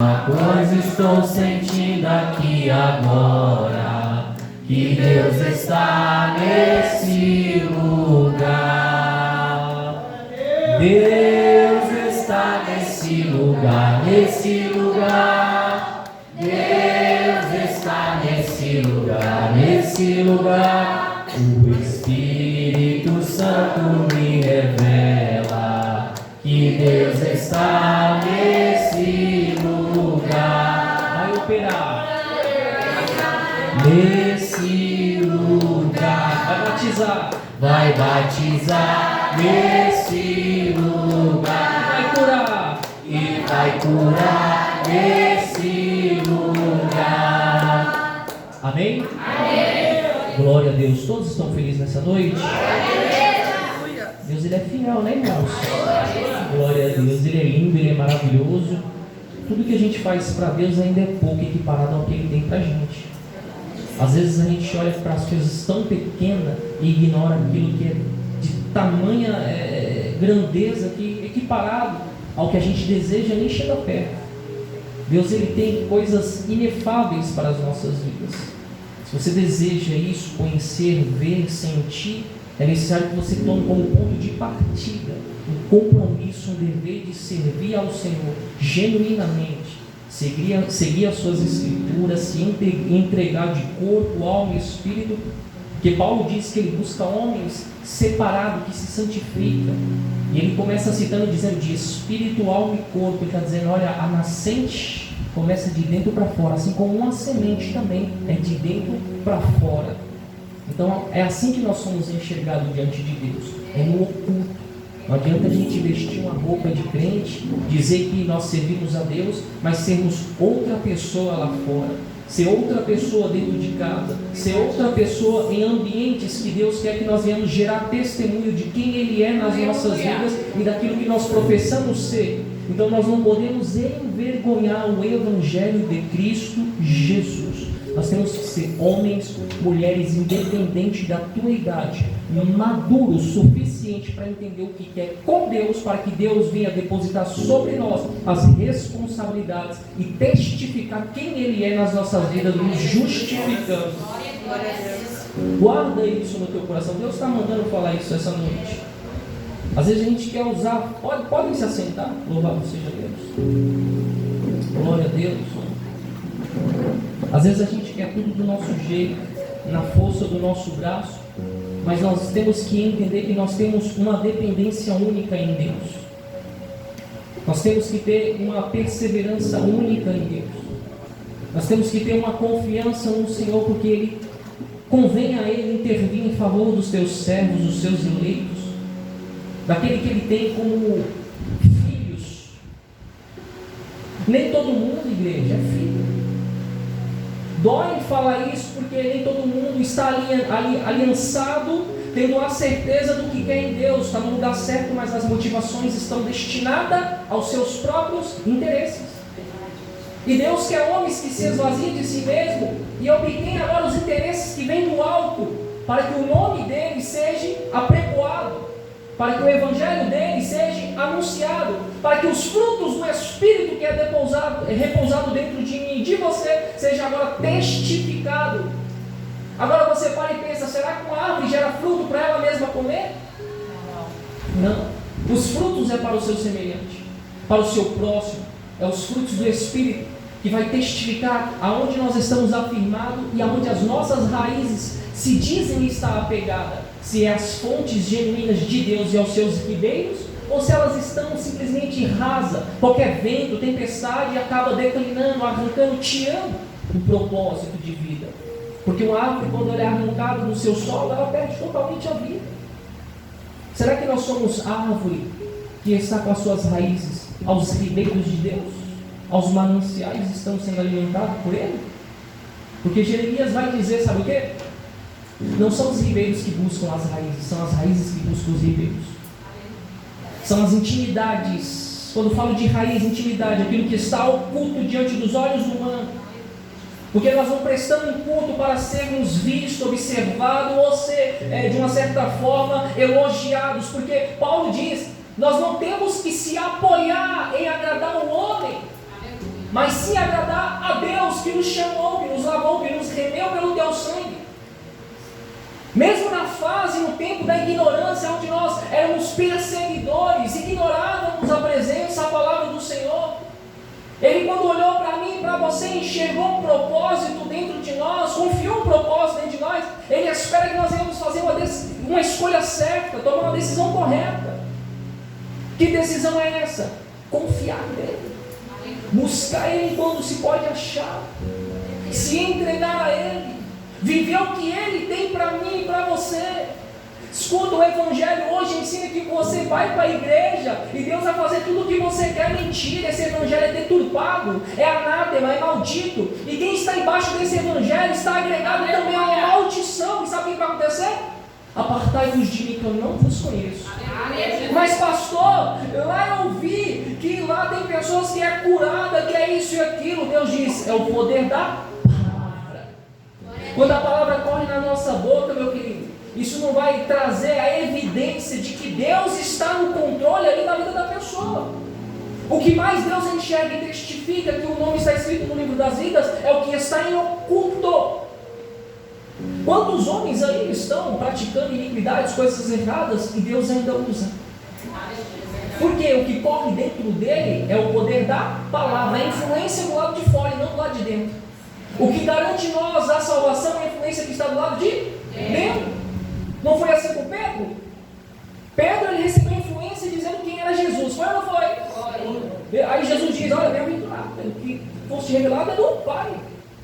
Uma coisa estou sentindo aqui agora, que Deus está nesse lugar. Deus está nesse lugar, nesse lugar. Deus está nesse lugar, nesse lugar. O Espírito Santo me revela que Deus está nesse lugar. Vai operar nesse lugar. Vai batizar. Vai batizar nesse lugar. Vai curar. E vai curar nesse lugar. Amém? Amém. Glória a Deus. Todos estão felizes nessa noite? Deus, Ele é fiel, né, irmãos? Glória a Deus. Ele é lindo, Ele é maravilhoso. Tudo que a gente faz para Deus ainda é pouco equiparado ao que Ele tem para a gente. Às vezes a gente olha para as coisas tão pequenas e ignora aquilo que é de tamanha grandeza, que equiparado ao que a gente deseja nem chega perto. Deus, Ele tem coisas inefáveis para as nossas vidas. Se você deseja isso, conhecer, ver, sentir, é necessário que você tome como ponto de partida um compromisso, um dever de servir ao Senhor genuinamente, seguir as suas escrituras, se entregar de corpo, alma e espírito, porque Paulo diz que ele busca homens separados, que se santificam, e ele começa citando, dizendo de espírito, alma e corpo. Ele está dizendo, olha, a nascente começa de dentro para fora, assim como uma semente também é de dentro para fora. Então é assim que nós somos enxergados diante de Deus, é no oculto. Não adianta a gente vestir uma roupa de crente, dizer que nós servimos a Deus, mas sermos outra pessoa lá fora, ser outra pessoa dentro de casa, ser outra pessoa em ambientes que Deus quer que nós venhamos gerar testemunho de quem Ele é nas nossas vidas e daquilo que nós professamos ser. Então nós não podemos envergonhar o Evangelho de Cristo Jesus. Nós temos que ser homens, mulheres, independente da tua idade, maduros o suficiente para entender o que quer com Deus, para que Deus venha depositar sobre nós as responsabilidades e testificar quem Ele é nas nossas vidas, nos justificando. Guarda isso no teu coração. Deus está mandando falar isso essa noite. Às vezes a gente quer usar, podem se assentar, louvado seja Deus. Glória a Deus. Às vezes a gente quer tudo do nosso jeito, na força do nosso braço, mas nós temos que entender que nós temos uma dependência única em Deus. Nós temos que ter uma perseverança única em Deus. Nós temos que ter uma confiança no Senhor, porque Ele convém a Ele intervir em favor dos teus servos, dos seus eleitos, daquele que Ele tem como filhos. Nem todo mundo, igreja, é filho. Dói falar isso porque nem todo mundo está aliançado, tendo a certeza do que quer em Deus, está no lugar certo, mas as motivações estão destinadas aos seus próprios interesses. E Deus quer homens que se esvaziem de si mesmo e obtenham agora os interesses que vêm do alto, para que o nome dele seja apregoado, para que o evangelho dele seja anunciado, para que os frutos do Espírito que é repousado dentro de mim e de você, seja agora testificado. Agora você para e pensa, será que uma árvore gera fruto para ela mesma comer? Não. Os frutos é para o seu semelhante, para o seu próximo, é os frutos do Espírito que vai testificar aonde nós estamos afirmados e aonde as nossas raízes se dizem estar apegadas. Se é as fontes genuínas de Deus e aos seus ribeiros, ou se elas estão simplesmente rasas, qualquer vento, tempestade acaba declinando, arrancando, tirando o propósito de vida. Porque uma árvore, quando ela é arrancada do seu solo, ela perde totalmente a vida. Será que nós somos árvore que está com as suas raízes aos ribeiros de Deus, aos mananciais, estão sendo alimentados por Ele? Porque Jeremias vai dizer, sabe o quê? Não são os ribeiros que buscam as raízes, são as raízes que buscam os ribeiros. São as intimidades. Quando eu falo de raiz, intimidade, aquilo que está oculto diante dos olhos humanos. Porque nós não prestamos culto para sermos vistos, observados, ou ser, de uma certa forma, elogiados. Porque Paulo diz, nós não temos que se apoiar em agradar o homem. mas sim agradar a Deus que nos chamou, que nos lavou, que nos remeu pelo teu sangue. Mesmo na fase, no tempo da ignorância, onde nós éramos perseguidores, ignorávamos a presença, a palavra do Senhor, Ele, quando olhou para mim e para você, enxergou um propósito dentro de nós, confiou um propósito dentro de nós. Ele espera que nós venhamos fazer uma escolha certa, tomar uma decisão correta. Que decisão é essa? Confiar nele, buscar Ele quando se pode achar, se entregar a Ele, viver o que Ele tem para mim e para você. Escuta, o Evangelho hoje ensina que você vai para a igreja e Deus vai fazer tudo o que você quer. Mentira, esse Evangelho é deturpado, é anátema, é maldito. E quem está embaixo desse Evangelho está agregado também a uma maldição. E sabe o que vai acontecer? Apartai-vos de mim, que eu não vos conheço. Mas pastor, lá eu ouvi que lá tem pessoas que é curada, que é isso e aquilo. Deus diz, é o poder da palavra. Quando a palavra corre na nossa boca, meu querido, isso não vai trazer a evidência de que Deus está no controle ali da vida da pessoa. O que mais Deus enxerga e testifica que o nome está escrito no livro das vidas é o que está em oculto. Quantos homens aí estão praticando iniquidades, coisas erradas, e Deus ainda usa? Porque o que corre dentro dele é o poder da palavra, a influência do lado de fora e não do lado de dentro. O que garante nós a salvação é a influência que está do lado de dentro. Não foi assim com Pedro? Pedro, ele recebeu influência dizendo quem era Jesus. Foi ou não foi? Foi. Aí Jesus diz, olha, bem-aventurado, o que fosse revelado é do Pai.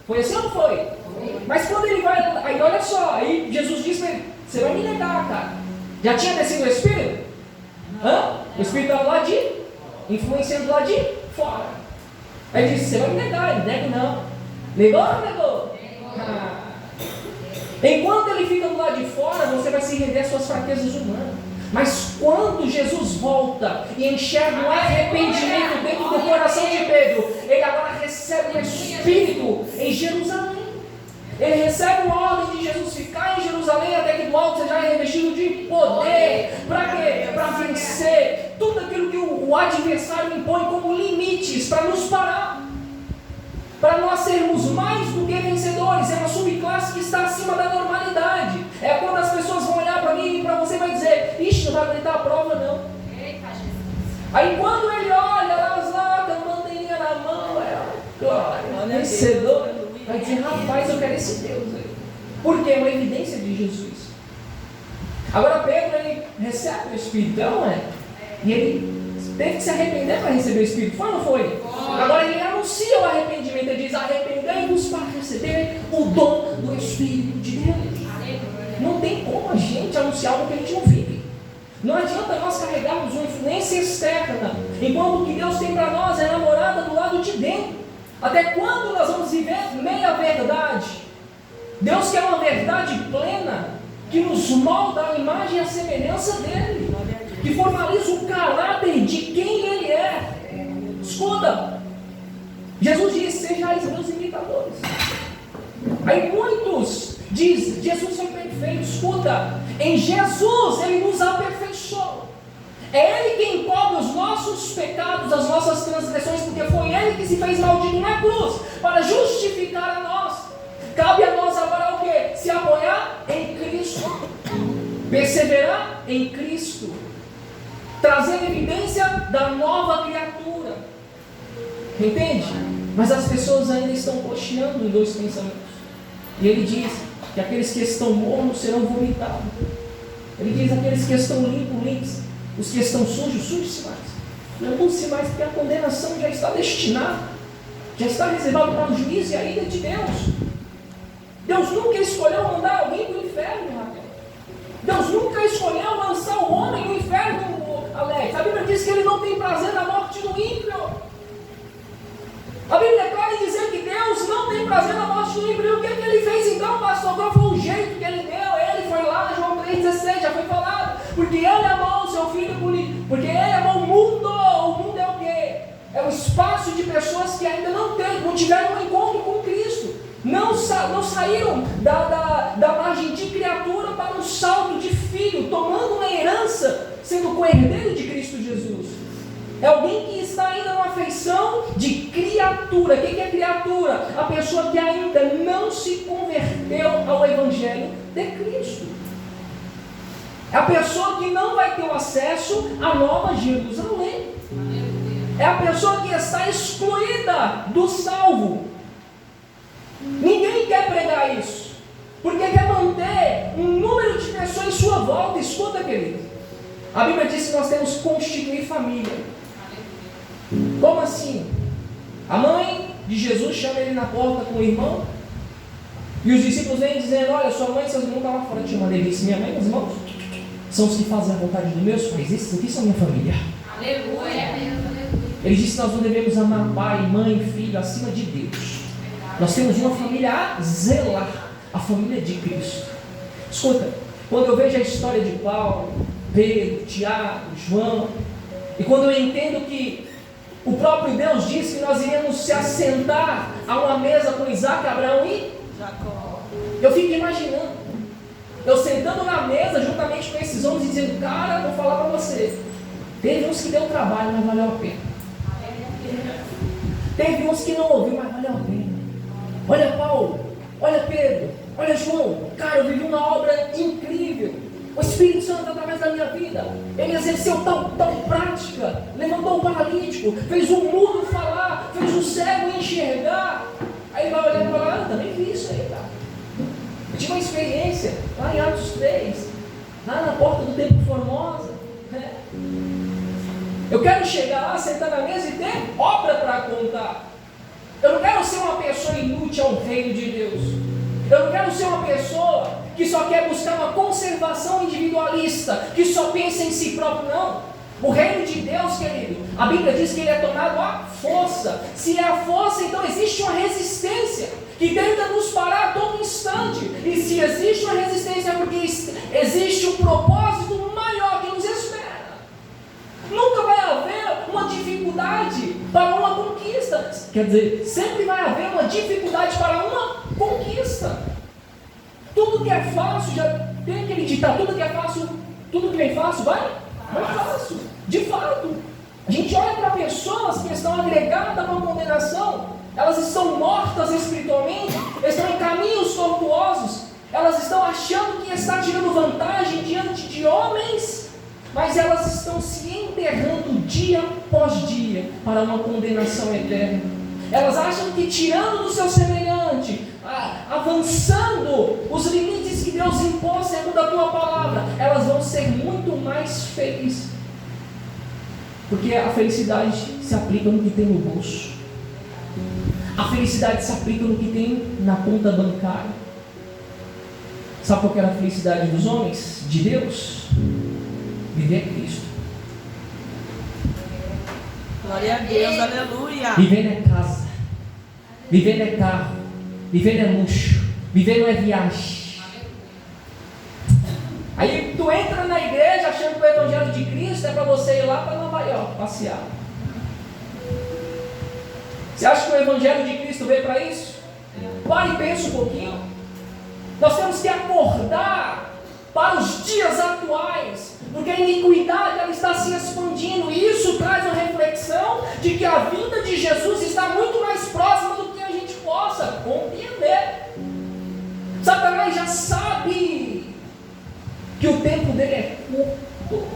Foi assim ou não foi? Foi. Mas quando ele vai, aí olha só, aí Jesus diz para ele, você vai me negar, cara. Já tinha descido o Espírito? O Espírito estava lá de, influenciando lá de fora. Aí ele disse, você vai me negar. Ele nega não. Negou ou não negou? Enquanto ele fica do lado de fora, você vai se render às suas fraquezas humanas. Mas quando Jesus volta e enxerga um arrependimento dentro do coração de Pedro, ele agora recebe um Espírito em Jerusalém. Ele recebe uma ordem de Jesus ficar em Jerusalém até que do alto seja revestido de poder. Para quê? Para vencer tudo aquilo que o adversário impõe como limites para nos parar. Para nós sermos mais do que vencedores. É uma subclasse que está acima da normalidade. É quando as pessoas vão olhar para mim e para você e vai dizer, ixi, não vai aguentar a prova não. Eita, Jesus. Aí quando ele olha, elas lá, com a bandeirinha na mão, glória, vencedor, vai dizer, rapaz, eu quero esse Deus aí. Porque é uma evidência de Jesus. Agora Pedro, ele recebe o Espírito, não é? E ele teve que se arrepender para receber o Espírito. Foi ou não foi? Agora ele anuncia o arrependimento. Ele diz, arrependei-vos para receber o dom do Espírito de Deus. Não tem como a gente anunciar algo que a gente não vive. Não adianta nós carregarmos uma influência externa, enquanto o que Deus tem para nós é namorada do lado de dentro. Até quando nós vamos viver meia verdade? Deus quer uma verdade plena, que nos molda a imagem e a semelhança dele, que formaliza o caráter de quem ele é. Escuta, Jesus disse, sejais meus imitadores. Aí muitos dizem, Jesus foi perfeito. Escuta, em Jesus ele nos aperfeiçoou. É Ele quem cobre os nossos pecados, as nossas transgressões, porque foi Ele que se fez maldito na cruz, para justificar a nós. Cabe a nós agora o quê? Se apoiar em Cristo, perseverar em Cristo, trazer evidência da nova criatura. Entende? Mas as pessoas ainda estão cocheando em dois pensamentos. E ele diz que aqueles que estão mornos serão vomitados. Ele diz aqueles que estão limpos. Os que estão sujos-se mais. Não use mais, porque a condenação já está destinada. Já está reservada para o juízo e a ira de Deus. Deus nunca escolheu mandar alguém para o inferno, Raquel. Deus nunca escolheu lançar o homem no inferno, Alex. A Bíblia diz que ele não tem prazer na morte do ímpio. A Bíblia é clara em dizer que Deus não tem prazer na morte do ímpio. E o que ele fez então, pastor? Qual foi o jeito que ele deu? Ele foi lá em João 3,16, já foi falado. Porque ele amou o seu filho por mim. Porque ele amou o mundo. O mundo é o quê? É um espaço de pessoas que ainda não tiveram um encontro com Cristo. Não saíram da margem de criatura para um salto de filho, tomando uma herança, sendo co-herdeiro de Cristo Jesus. É alguém que está ainda numa feição de criatura. O que é criatura? A pessoa que ainda não se converteu ao Evangelho de Cristo. É a pessoa que não vai ter o acesso à Nova Jerusalém. É a pessoa que está excluída do salvo. Ninguém quer pregar isso, porque quer manter um número de pessoas em sua volta. Escuta, querido, a Bíblia diz que nós temos que constituir família. Como assim? A mãe de Jesus chama ele na porta com o irmão, e os discípulos vêm dizendo: olha, sua mãe e seus irmãos estão lá fora te chamando. Ele disse: minha mãe e meus irmãos são os que fazem a vontade dos meus pais. Esses aqui são minha família. Aleluia. Ele disse que nós não devemos amar pai, mãe, filho acima de Deus. Nós temos uma família a zelar, a família de Cristo. Escuta, quando eu vejo a história de Paulo, Pedro, Tiago, João, e quando eu entendo que o próprio Deus disse que nós iríamos se assentar a uma mesa com Isaac, Abraão e Jacó, eu fico imaginando eu sentando na mesa juntamente com esses homens e dizendo: cara, vou falar para você, teve uns que deu trabalho, mas valeu a pena. Teve uns que não ouviu, mas valeu a pena. Olha Paulo, olha Pedro, olha João, cara, eu vivi uma obra incrível. O Espírito Santo, através da minha vida, ele exerceu tal prática, levantou o paralítico, fez o mudo falar, fez o cego enxergar. Aí ele vai olhar e falar: eu também vi isso aí, cara. Eu tive uma experiência lá em Atos 3, lá na porta do Templo Formosa. Eu quero chegar lá, sentar na mesa e ter obra para contar. Eu não quero ser uma pessoa inútil ao reino de Deus. Eu não quero ser uma pessoa que só quer buscar uma conservação individualista, que só pensa em si próprio. Não. O reino de Deus, querido, a Bíblia diz que ele é tomado à força. Se é a força, então existe uma resistência que tenta nos parar a todo instante. E se existe uma resistência, é porque existe um propósito maior que nos espera. Nunca vai haver uma dificuldade para uma conquista. Quer dizer, sempre vai haver uma dificuldade para uma conquista. Tudo que é fácil, já tem aquele ditado: tudo que é fácil, tudo que vem fácil vai? Não é fácil. De fato, a gente olha para pessoas que estão agregadas a uma condenação, elas estão mortas espiritualmente, estão em caminhos tortuosos, elas estão achando que está tirando vantagem diante de homens, mas elas estão se enterrando dia após dia para uma condenação eterna. Elas acham que tirando do seu semelhante, avançando os limites que Deus impôs segundo a tua palavra, elas vão ser muito mais felizes. Porque a felicidade se aplica no que tem no bolso. A felicidade se aplica no que tem na conta bancária. Sabe qual que era a felicidade dos homens? De Deus? Viver Cristo. Glória a Deus, aleluia. Viver não é casa, viver não é carro, viver não é luxo, viver não é viagem. Aí tu entra na igreja achando que o Evangelho de Cristo é para você ir lá para Nova York passear. Você acha que o Evangelho de Cristo veio para isso? Pare e pense um pouquinho. Nós temos que acordar para os dias atuais, porque a iniquidade ela está se expandindo, e isso traz uma reflexão de que a vinda de Jesus está muito mais próxima do que a gente possa compreender. Satanás já sabe que o tempo dele é curto,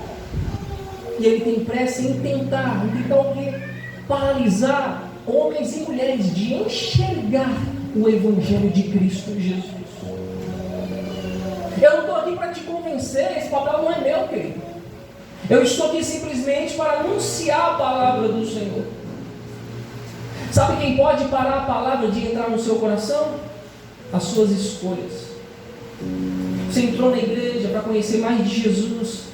e ele tem pressa em tentar o quê? Paralisar homens e mulheres de enxergar o Evangelho de Cristo Jesus. Eu não estou aqui para te convencer, esse papel não é meu, querido. Eu estou aqui simplesmente para anunciar a palavra do Senhor. Sabe quem pode parar a palavra de entrar no seu coração? As suas escolhas. Você entrou na igreja para conhecer mais de Jesus,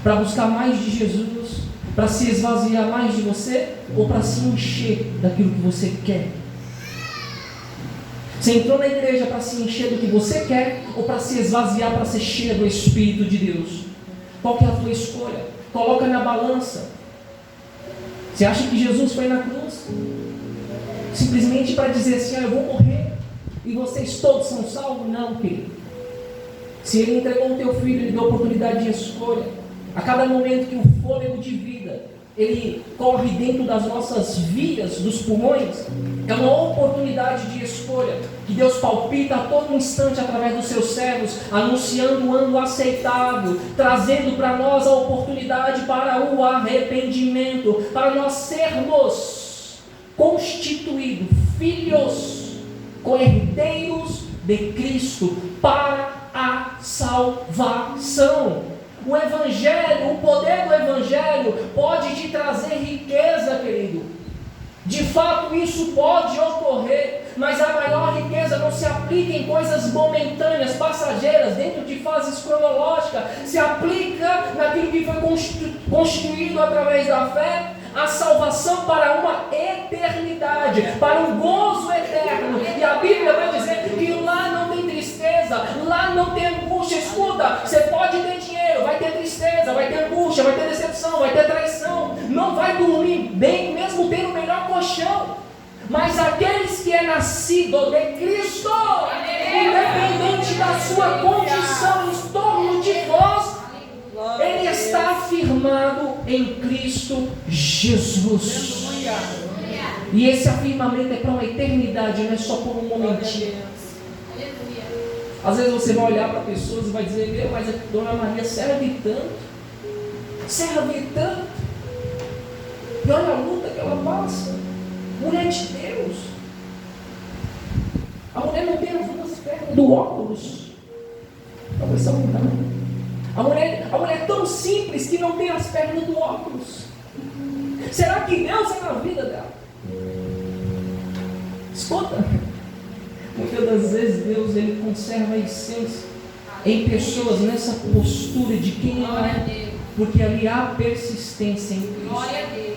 para buscar mais de Jesus, para se esvaziar mais de você, ou para se encher daquilo que você quer? Você entrou na igreja para se encher do que você quer, ou para se esvaziar, para ser cheio do Espírito de Deus? Qual que é a tua escolha? Coloca na balança. Você acha que Jesus foi na cruz simplesmente para dizer assim: eu vou morrer e vocês todos são salvos? Não, querido. Se Ele entregou o teu filho, Ele deu oportunidade de escolha. A cada momento que o fôlego de vida ele corre dentro das nossas vias, dos pulmões, é uma oportunidade de escolha, que Deus palpita a todo instante através dos seus servos, anunciando o ano aceitável, trazendo para nós a oportunidade para o arrependimento, para nós sermos constituídos filhos, co-herdeiros de Cristo, para a salvação. O Evangelho, o poder do Evangelho pode te trazer riqueza, querido. De fato isso pode ocorrer, mas a maior riqueza não se aplica em coisas momentâneas, passageiras, dentro de fases cronológicas. Se aplica naquilo que foi constituído através da fé, a salvação para uma eternidade, para um gozo eterno. E a Bíblia vai dizer que lá não tem tristeza, lá não tem angústia. Escuta, você pode ter dinheiro, vai ter tristeza, vai ter angústia, vai ter decepção, vai ter traição, não vai dormir bem, mesmo tendo o melhor colchão. Mas aqueles que é nascido de Cristo, independente da sua condição em torno de vós, ele está afirmado em Cristo Jesus. E esse afirmamento é para uma eternidade, não é só por um momentinho. Às vezes você vai olhar para pessoas e vai dizer: meu, mas a Dona Maria serve tanto. E olha a luta que ela passa. Mulher de Deus. A mulher não tem as duas pernas do óculos. A versão mudar. A mulher é tão simples que não tem as pernas do óculos. Será que Deus é na vida dela? Escuta, muitas das vezes Deus ele conserva a essência em pessoas nessa postura de quem ela é, porque ali há persistência em Cristo.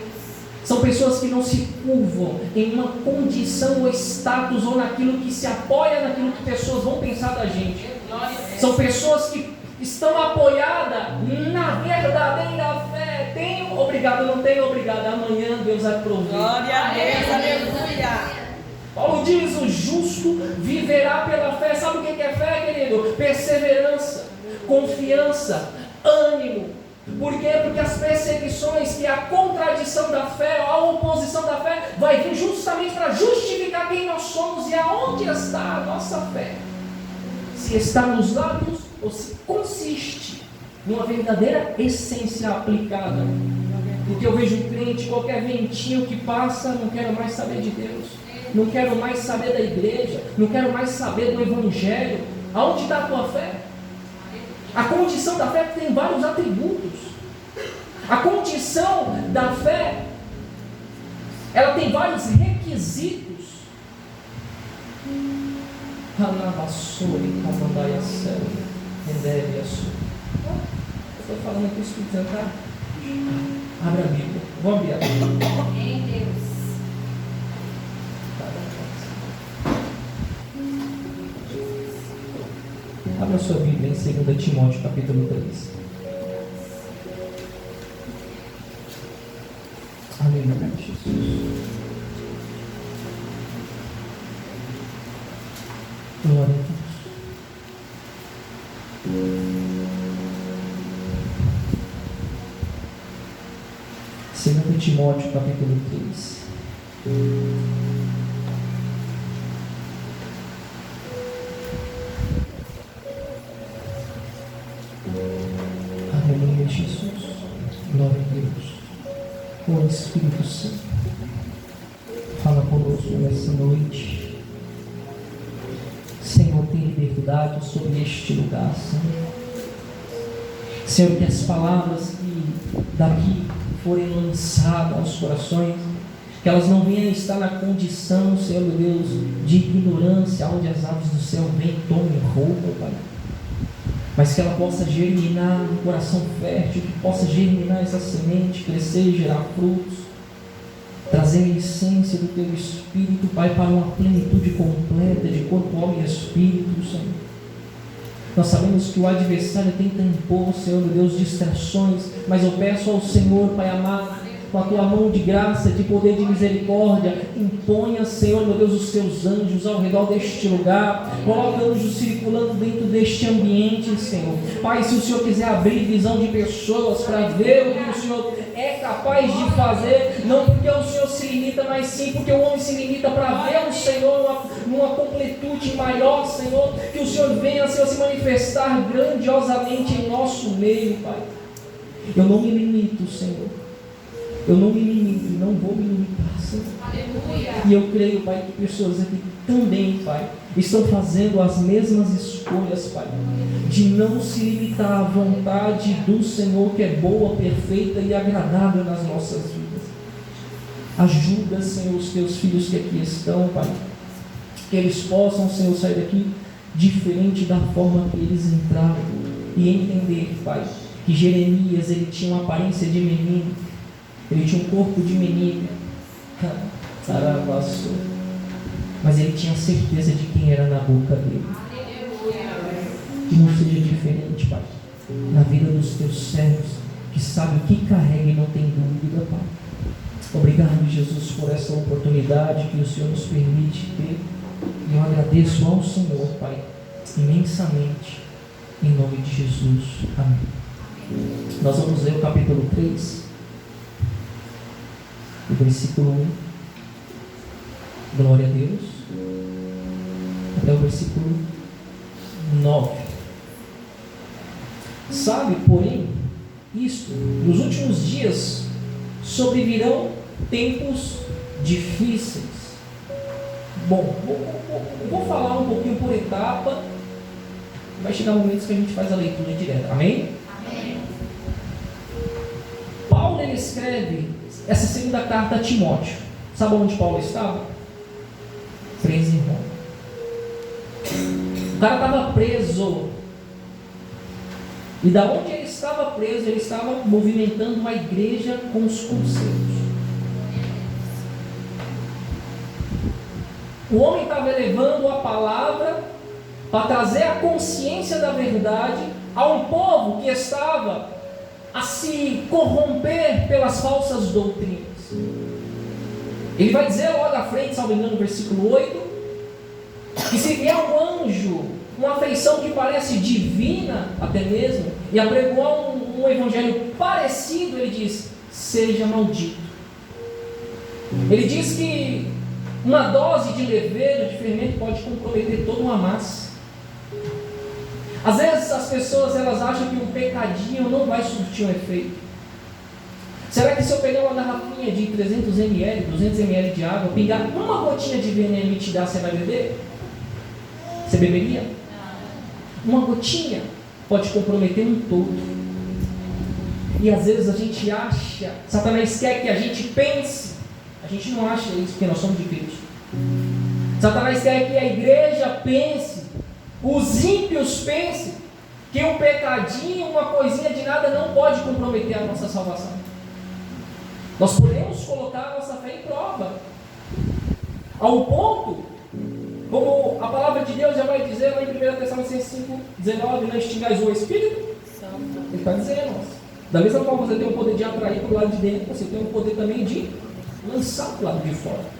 São pessoas que não se curvam em uma condição ou status ou naquilo que se apoia naquilo que pessoas vão pensar da gente. São pessoas que estão apoiadas na verdadeira fé. Tenho, obrigado, não tenho, obrigado. Amanhã Deus vai prover. Glória a Deus, aleluia. Paulo diz: o justo viverá pela fé. Sabe o que é fé, querido? Perseverança, confiança, ânimo. Por quê? Porque as perseguições, que é a contradição da fé, a oposição da fé, vai vir justamente para justificar quem nós somos e aonde está a nossa fé. Se está nos lábios ou se consiste numa verdadeira essência aplicada. Porque eu vejo um crente, qualquer ventinho que passa, não quero mais saber de Deus, não quero mais saber da igreja, não quero mais saber do Evangelho. Aonde está a tua fé? A condição da fé tem vários atributos. A condição da fé, ela tem vários requisitos. Estou falando aqui o Espírito Santo, tá? Abra a Bíblia. Vamos abrir a Bíblia. Em Deus. Abra a sua Bíblia em 2 Timóteo capítulo 3. Aleluia, Jesus. Glória a Deus. 2 Timóteo capítulo 3. Aleluia, Jesus. Glória a Deus. O Espírito Santo, fala conosco nessa noite. Senhor, tem liberdade sobre este lugar, Senhor. Senhor, que as palavras que daqui forem lançadas aos corações, que elas não venham estar na condição, Senhor meu Deus, de ignorância, onde as aves do céu vêm, tomam e roubam, Pai. Mas que ela possa germinar no coração fértil, que possa germinar essa semente, crescer e gerar frutos, trazer a essência do Teu Espírito, Pai, para uma plenitude completa de corpo, alma e Espírito, Senhor. Nós sabemos que o adversário tenta impor, Senhor meu Deus, distrações, mas eu peço ao Senhor, Pai amado, com a Tua mão de graça, de poder, de misericórdia, imponha, Senhor meu Deus, os Teus anjos ao redor deste lugar, coloca anjos circulando dentro deste ambiente, Senhor. Pai, se o Senhor quiser abrir visão de pessoas para ver o que o Senhor é capaz de fazer, não porque o Senhor se limita, mas sim porque o homem se limita para ver o Senhor numa completude maior, Senhor, que o Senhor venha, Senhor, se manifestar grandiosamente em nosso meio, Pai. Eu não me limito, Senhor. Eu não me limito e não vou me limitar, Senhor. Aleluia. E eu creio, Pai, que pessoas aqui também, Pai, estão fazendo as mesmas escolhas, Pai, de não se limitar à vontade do Senhor, que é boa, perfeita e agradável nas nossas vidas. Ajuda, Senhor, os teus filhos que aqui estão, Pai, que eles possam, Senhor, sair daqui diferente da forma que eles entraram e entender, Pai, que Jeremias, ele tinha uma aparência de menino, ele tinha um corpo de menino, mas ele tinha certeza de quem era na boca dele. Que não seja diferente, Pai, na vida dos teus servos, que sabe o que carrega e não tem dúvida, Pai. Obrigado, Jesus, por essa oportunidade que o Senhor nos permite ter, e eu agradeço ao Senhor, Pai, imensamente, em nome de Jesus. Amém. Nós vamos ler o capítulo 3, o versículo 1, glória a Deus, até o versículo 9. Sabe, porém, isto, nos últimos dias sobrevirão tempos difíceis. Bom, vou falar um pouquinho por etapa. Vai chegar momentos que a gente faz a leitura direta. Amém? Amém. Paulo, ele escreve essa segunda carta a Timóteo. Sabe onde Paulo estava? Preso em Roma. O cara estava preso. E da onde ele estava preso, ele estava movimentando uma igreja com os conselhos. O homem estava elevando a palavra para trazer a consciência da verdade a um povo que estava a se corromper pelas falsas doutrinas. Ele vai dizer logo à frente, salvo engano, no versículo 8, que se vier um anjo, uma afeição que parece divina até mesmo, e apregoar um evangelho parecido, ele diz, seja maldito. Ele diz que uma dose de levedo, de fermento, pode comprometer toda uma massa. Às vezes as pessoas, elas acham que um pecadinho não vai surtir um efeito. Será que se eu pegar uma garrafinha de 300 ml, 200 ml de água, pingar uma gotinha de veneno e te dar, você vai beber? Você beberia? Uma gotinha pode comprometer um todo. E às vezes a gente acha, Satanás quer que a gente pense. A gente não acha isso porque nós somos de Cristo. Satanás quer que a igreja pense, os ímpios pensem, que um pecadinho, uma coisinha de nada não pode comprometer a nossa salvação. Nós podemos colocar a nossa fé em prova, ao ponto, como a palavra de Deus já vai dizer lá em 1 Tessalonicenses 5:19, não extingais o Espírito Santo. Ele está dizendo, da mesma forma que você tem o poder de atrair para o lado de dentro, você tem o poder também de lançar para o lado de fora.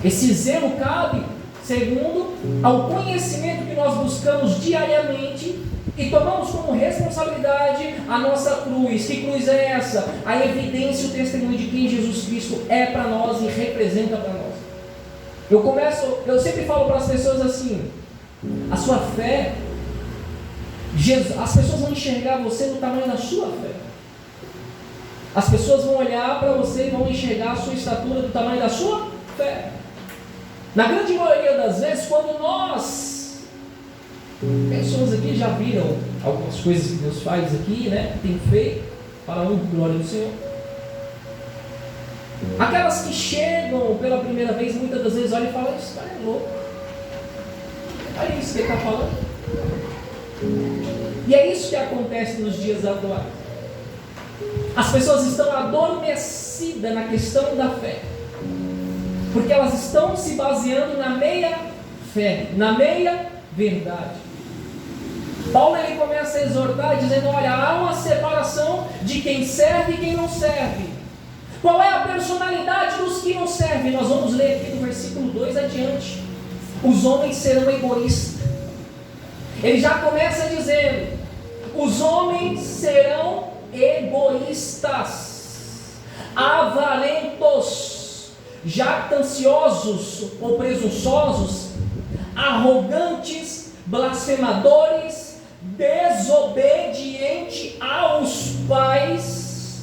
Esse zelo cabe segundo ao conhecimento que nós buscamos diariamente e tomamos como responsabilidade a nossa cruz. Que cruz é essa? A evidência e o testemunho de quem Jesus Cristo é para nós e representa para nós. Eu sempre falo para as pessoas assim, a sua fé, as pessoas vão enxergar você no tamanho da sua fé. As pessoas vão olhar para você e vão enxergar a sua estatura do tamanho da sua fé. Na grande maioria das vezes, quando nós, pessoas aqui já viram algumas coisas que Deus faz aqui, né? Tem feito, para a honra e glória do Senhor. Aquelas que chegam pela primeira vez, muitas das vezes olham e falam, esse cara é louco. Olha isso que ele está falando. E é isso que acontece nos dias atuais. As pessoas estão adormecidas na questão da fé, porque elas estão se baseando na meia fé, na meia verdade. Paulo, ele começa a exortar dizendo, olha, há uma separação de quem serve e quem não serve. Qual é a personalidade dos que não servem? Nós vamos ler aqui no versículo 2 adiante. Os homens serão egoístas. Ele já começa dizendo, os homens serão egoístas. avarentos, jactanciosos ou presunçosos, arrogantes, blasfemadores, desobedientes aos pais,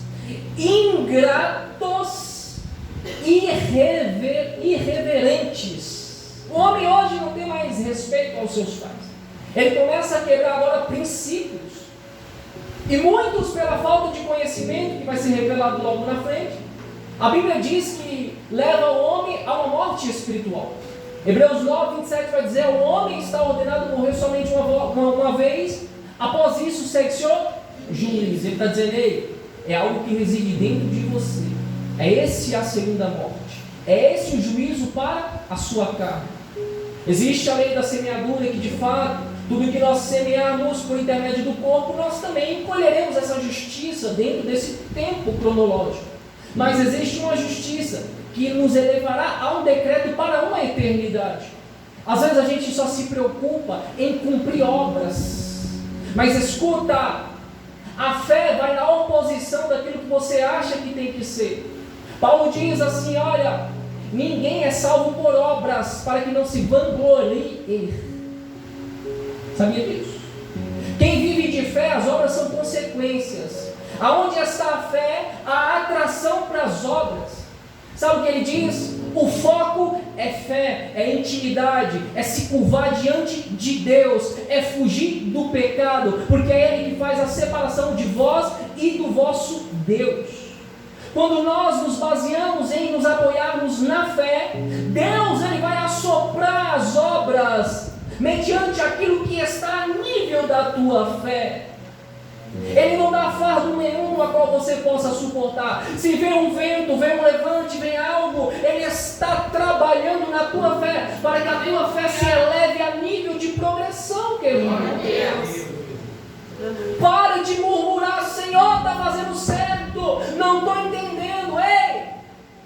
ingratos, irreverentes. O homem hoje não tem mais respeito aos seus pais. Ele começa a quebrar agora princípios. E muitos, pela falta de conhecimento, que vai ser revelado logo na frente, a Bíblia diz que leva o homem a uma morte espiritual. Hebreus 9, 27 vai dizer: o homem está ordenado a morrer somente uma vez, após isso segue-se o juízo. Ele está dizendo: ei, é algo que reside dentro de você. É esse a segunda morte. É esse o juízo para a sua carne. Existe a lei da semeadura, que de fato, tudo que nós semearmos por intermédio do corpo, nós também colheremos essa justiça dentro desse tempo cronológico. Mas existe uma justiça que nos elevará a um decreto para uma eternidade. Às vezes a gente só se preocupa em cumprir obras. Mas escuta, a fé vai na oposição daquilo que você acha que tem que ser. Paulo diz assim: olha, ninguém é salvo por obras, para que não se vanglorie. Sabia disso? Quem vive de fé, as obras são consequências. Aonde está a fé, a atração para as obras. Sabe o que ele diz? O foco é fé, é intimidade, é se curvar diante de Deus, é fugir do pecado, porque é Ele que faz a separação de vós e do vosso Deus. Quando nós nos baseamos em nos apoiarmos na fé, Deus ele vai assoprar as obras mediante aquilo que está a nível da tua fé. Ele não dá fardo nenhum a qual você possa suportar. Se vem um vento, vem um levante, vem algo, Ele está trabalhando na tua fé, para que a tua fé se eleve a nível de progressão, querido. Pare de murmurar: Senhor, está fazendo certo, não estou entendendo. Ei,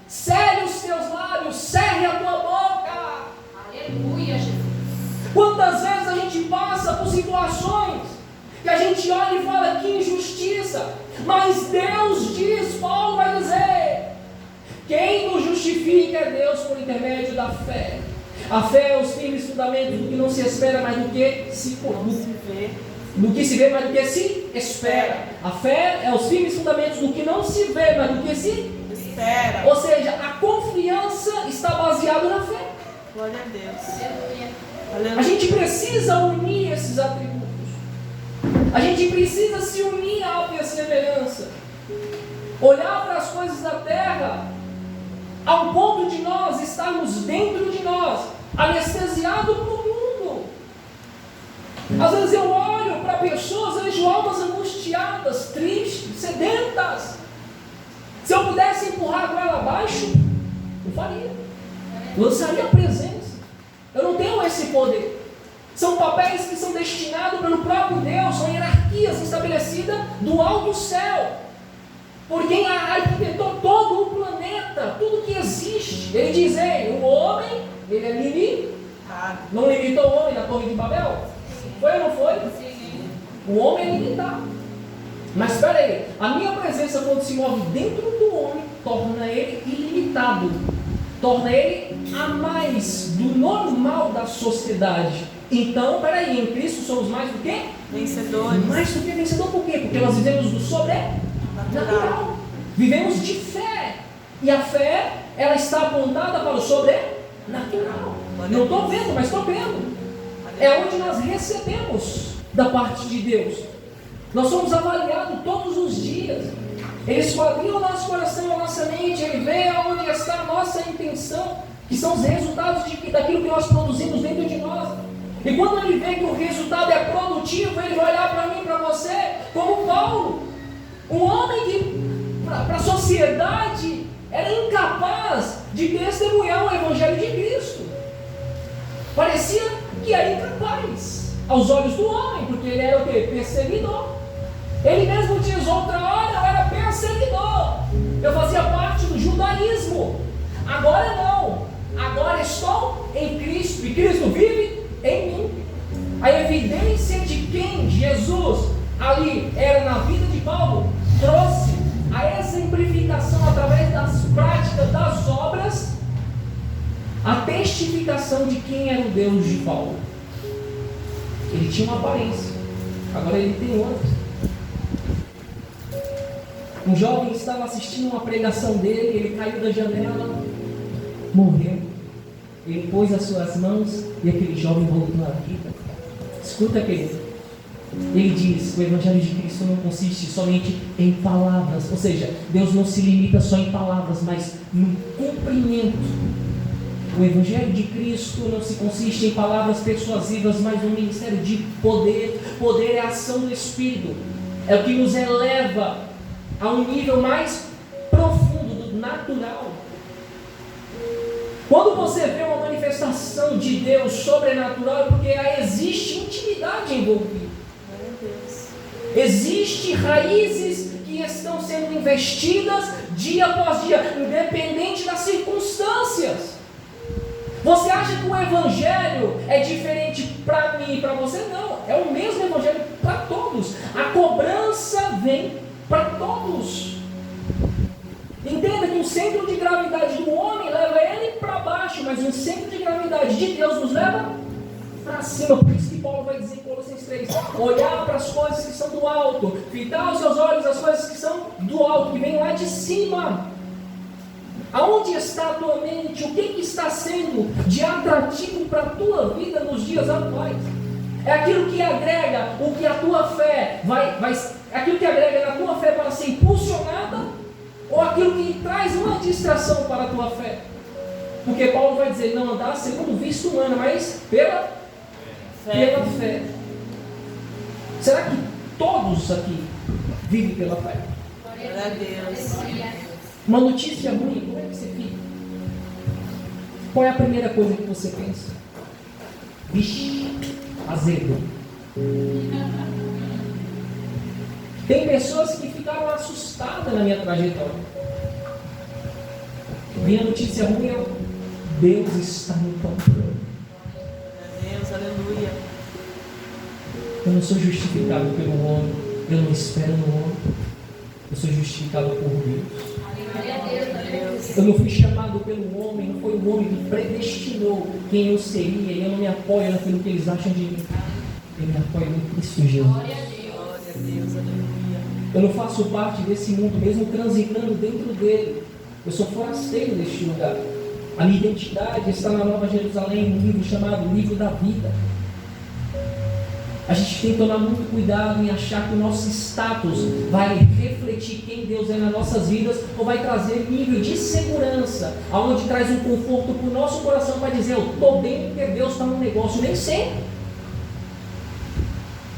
cerre os teus lábios, cerre a tua boca. Aleluia, Jesus. Quantas vezes a gente passa por situações que a gente olha e fala: que injustiça, mas Deus diz, Paulo vai dizer, quem nos justifica é Deus por intermédio da fé. A fé é os firmes fundamentos do que não se espera, mas do que se vê. Do que se vê, mas do que se espera. A fé é os firmes fundamentos do que não se vê, mas do que se espera. Ou seja, a confiança está baseada na fé. Glória a Deus. A gente precisa unir esses atributos. A gente precisa se unir à perseverança. Olhar para as coisas da terra, ao ponto de nós estarmos dentro de nós, anestesiados pelo mundo. Às vezes eu olho para pessoas, vejo almas angustiadas, tristes, sedentas. Se eu pudesse empurrar a goela abaixo, eu faria. Lançaria a presença. Eu não tenho esse poder. São papéis que são destinados pelo próprio Deus, são hierarquias estabelecidas do alto céu. Por quem arquitetou todo o planeta, tudo que existe. Ele diz: ei, o homem, ele é limitado. Não limitou o homem na Torre de Babel? Foi ou não foi? Sim. O homem é limitado. Mas espera aí, a minha presença, quando se move dentro do homem, torna ele ilimitado. Torna ele a mais do normal da sociedade. Então, peraí, em Cristo somos mais do que? Vencedores. Mais do que vencedor, por quê? Porque nós vivemos do sobrenatural. Vivemos de fé. E a fé, ela está apontada para o sobrenatural. Não estou vendo, mas estou crendo. É onde nós recebemos da parte de Deus. Nós somos avaliados todos os dias. Ele esquadrinha o nosso coração, a nossa mente. Ele vê aonde está a nossa intenção, que são os resultados daquilo que nós produzimos dentro de nós. E quando ele vê que o resultado é produtivo, ele vai olhar para mim e para você como Paulo, um homem que para a sociedade era incapaz de testemunhar o Evangelho de Cristo. Parecia que era incapaz aos olhos do homem, porque ele era o quê? Perseguidor. Ele mesmo diz: outra hora eu era perseguidor, eu fazia parte do judaísmo, agora não, agora estou em Cristo, e Cristo vive em mim. A evidência de quem Jesus ali era na vida de Paulo trouxe a exemplificação através ilustração de quem era o Deus de Paulo. Ele tinha uma aparência, agora ele tem outra. Um jovem estava assistindo uma pregação dele, ele caiu da janela, morreu. Ele pôs as suas mãos e aquele jovem voltou à vida. Escuta, querido. Ele diz que o Evangelho de Cristo não consiste somente em palavras, ou seja, Deus não se limita só em palavras, mas no cumprimento. O Evangelho de Cristo não se consiste em palavras persuasivas, mas no ministério de poder. Poder é a ação do Espírito, é o que nos eleva a um nível mais profundo, do natural. Quando você vê uma manifestação de Deus sobrenatural, é porque existe intimidade envolvida. Existem raízes que estão sendo investidas dia após dia, independente das circunstâncias. Você acha que o Evangelho é diferente para mim e para você? Não, é o mesmo Evangelho para todos. A cobrança vem para todos. Entenda que o centro de gravidade do homem leva ele para baixo, mas o centro de gravidade de Deus nos leva para cima. Por isso que Paulo vai dizer em Colossenses 3, olhar para as coisas que são do alto, fitar os seus olhos às coisas que são do alto, que vem lá de cima. Aonde está a tua mente? O que está sendo de atrativo para a tua vida nos dias atuais? É aquilo que agrega o que a tua fé aquilo que agrega na tua fé para ser impulsionada, ou aquilo que traz uma distração para a tua fé? Porque Paulo vai dizer, não andar segundo vista humana, mas pela fé. Será que todos aqui vivem pela fé? Glória a Deus. Uma notícia ruim, como é que você fica? Qual é a primeira coisa que você pensa? Vixe, azedo. Tem pessoas que ficaram assustadas na minha trajetória. Minha notícia ruim é: Deus está no controle. Deus, aleluia. Eu não sou justificado pelo homem, eu não espero no homem, eu sou justificado por Deus. Eu não fui chamado pelo homem, não foi o homem que predestinou quem eu seria, e eu não me apoio naquilo que eles acham de mim. Eu me apoio em Cristo Jesus. Glória a Deus, aleluia. Eu não faço parte desse mundo, mesmo transitando dentro dele. Eu sou forasteiro deste lugar. A minha identidade está na Nova Jerusalém, um livro chamado Livro da Vida. A gente tem que tomar muito cuidado em achar que o nosso status vai refletir quem Deus é nas nossas vidas, ou vai trazer nível de segurança, aonde traz um conforto para o nosso coração para dizer, eu estou bem porque Deus está no negócio. Nem sempre.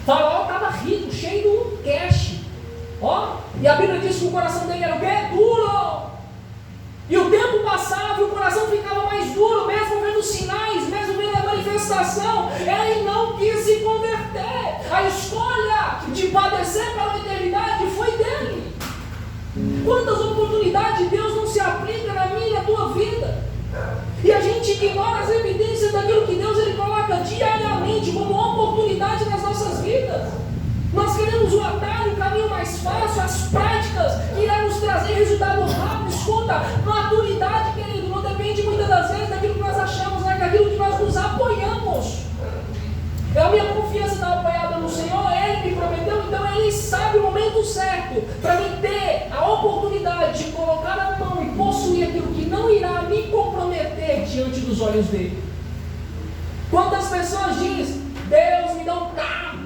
Faraó estava rico, cheio do cash. E a Bíblia diz que o coração dele era o quê? Duro. E o tempo passava e o coração ficava mais duro, mesmo vendo sinais, mesmo vendo a manifestação. Ele não quis se converter. A escolha de padecer para a eternidade foi dele. Quantas oportunidades Deus não se aplica na minha e na tua vida? E a gente ignora as evidências daquilo que Deus ele coloca diariamente como oportunidade nas nossas vidas. Nós queremos o atalho, o caminho mais fácil, as práticas que irão nos trazer resultado rápido. Escuta, maturidade, querido, não depende muitas das vezes daquilo que nós achamos, mas daquilo que nós nos apoiamos. A minha confiança está apoiada no Senhor, Ele me prometeu, então Ele sabe o momento certo para mim ter a oportunidade de colocar a mão e possuir aquilo que não irá me comprometer diante dos olhos dele. Quantas pessoas dizem, Deus me dá um carro,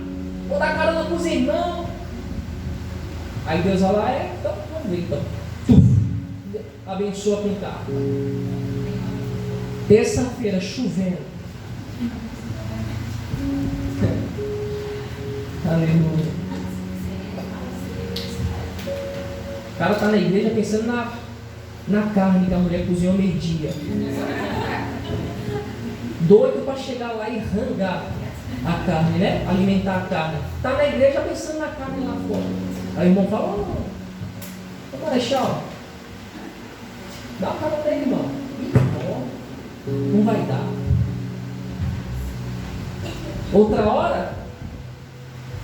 vou dar carona para os irmãos. Aí Deus vai lá, então vamos ver, então. Abençoa com o carro. Terça-feira, chovendo. Aleluia. O cara está na igreja pensando na carne que a mulher cozinhou meio-dia. Doido para chegar lá e rangar a carne, né? Alimentar a carne. Está na igreja pensando na carne lá fora. Aí o irmão fala, vamos deixar, ó. Dá uma cara para ele, irmão. Não vai dar. Outra hora,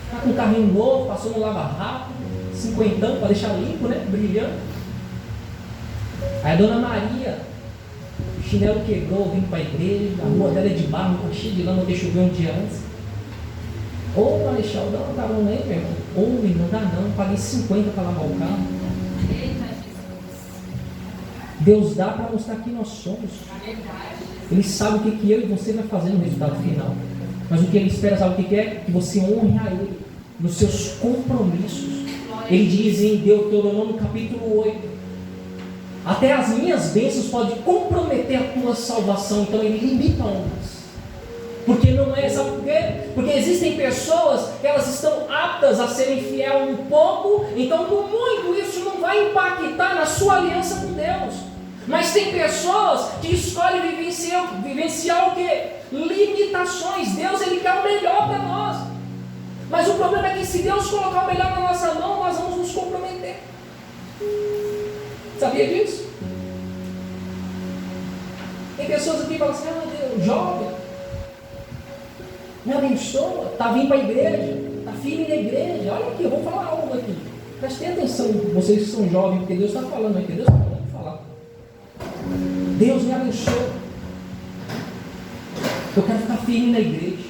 está com um carrinho novo, passou no lava rápido, 50 para deixar limpo, né? Brilhando. Aí a dona Maria chinelo quebrou, vim para a igreja, a rua dela é de barro, está cheia de lama, deixa eu ver um dia antes. Ô Marechal, dá uma carona aí, meu irmão. Ou não dá não, paguei 50 para lavar o carro. Deus dá para mostrar quem nós somos. Ele sabe o que eu e você vai fazer no resultado final. Mas o que Ele espera, sabe o que é? Que você honre a Ele nos seus compromissos. Ele diz em Deuteronômio capítulo 8: até as minhas bênçãos podem comprometer a tua salvação. Então Ele limita umas. Porque não é, sabe por quê? Porque existem pessoas que elas estão aptas a serem fiel no pouco, então no muito isso não vai impactar na sua aliança com Deus. Mas tem pessoas que escolhem vivenciar o quê? Limitações. Deus, Ele quer o melhor para nós. Mas o problema é que se Deus colocar o melhor na nossa mão, nós vamos nos comprometer. Sabia disso? Tem pessoas aqui que falam assim: ah, Deus, jovem, me abençoa, está vindo para a igreja, está firme na igreja. Olha aqui, eu vou falar algo aqui. Prestem atenção, vocês que são jovens, porque Deus está falando aqui, Deus está falando para falar. Deus me abençoa. Eu quero ficar firme na igreja.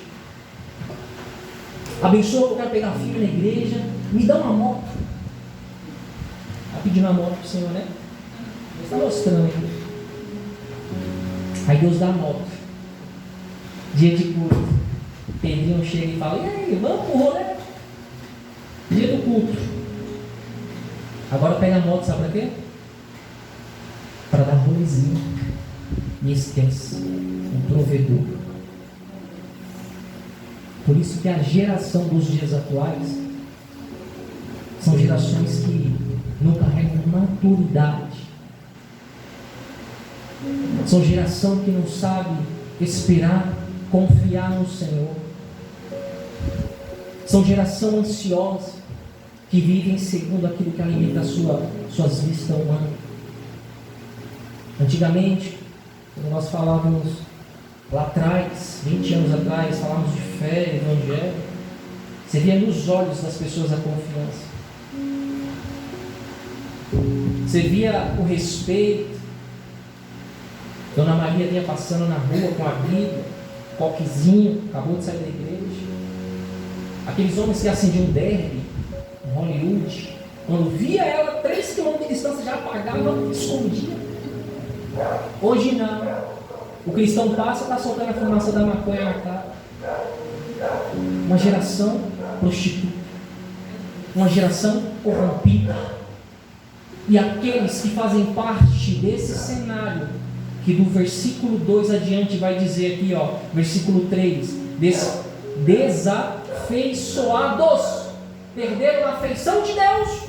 Abençoa, eu quero pegar firme na igreja. Me dá uma moto. Está pedindo uma moto para o Senhor, né? Deus está mostrando aqui. Aí Deus dá a moto. Dia de culto. Pedrinho chega e fala: e aí, vamos pro rolê? Dia do culto. Agora pega a moto, sabe para quê? Para dar rolezinho. E esquece o provedor. Por isso que a geração dos dias atuais são gerações que não carregam maturidade. São geração que não sabe esperar, confiar no Senhor. São geração ansiosa, que vivem segundo aquilo que alimenta suas vistas humanas. Antigamente, quando nós falávamos lá atrás, 20 anos atrás, falávamos de fé, evangelho, você via nos olhos das pessoas a confiança. Você via o respeito. Dona Maria vinha passando na rua com a Bíblia, coquezinho, acabou de sair da igreja. Aqueles homens que acendiam derby, em Hollywood, quando via ela 3 km de distância, já apagava, escondia. Hoje não. O cristão passa, está soltando a fumaça da maconha na cara. Uma geração prostituta. Uma geração corrompida. E aqueles que fazem parte desse cenário, que do versículo 2 adiante vai dizer aqui, ó, versículo 3, desafeiçoados, perderam a afeição de Deus,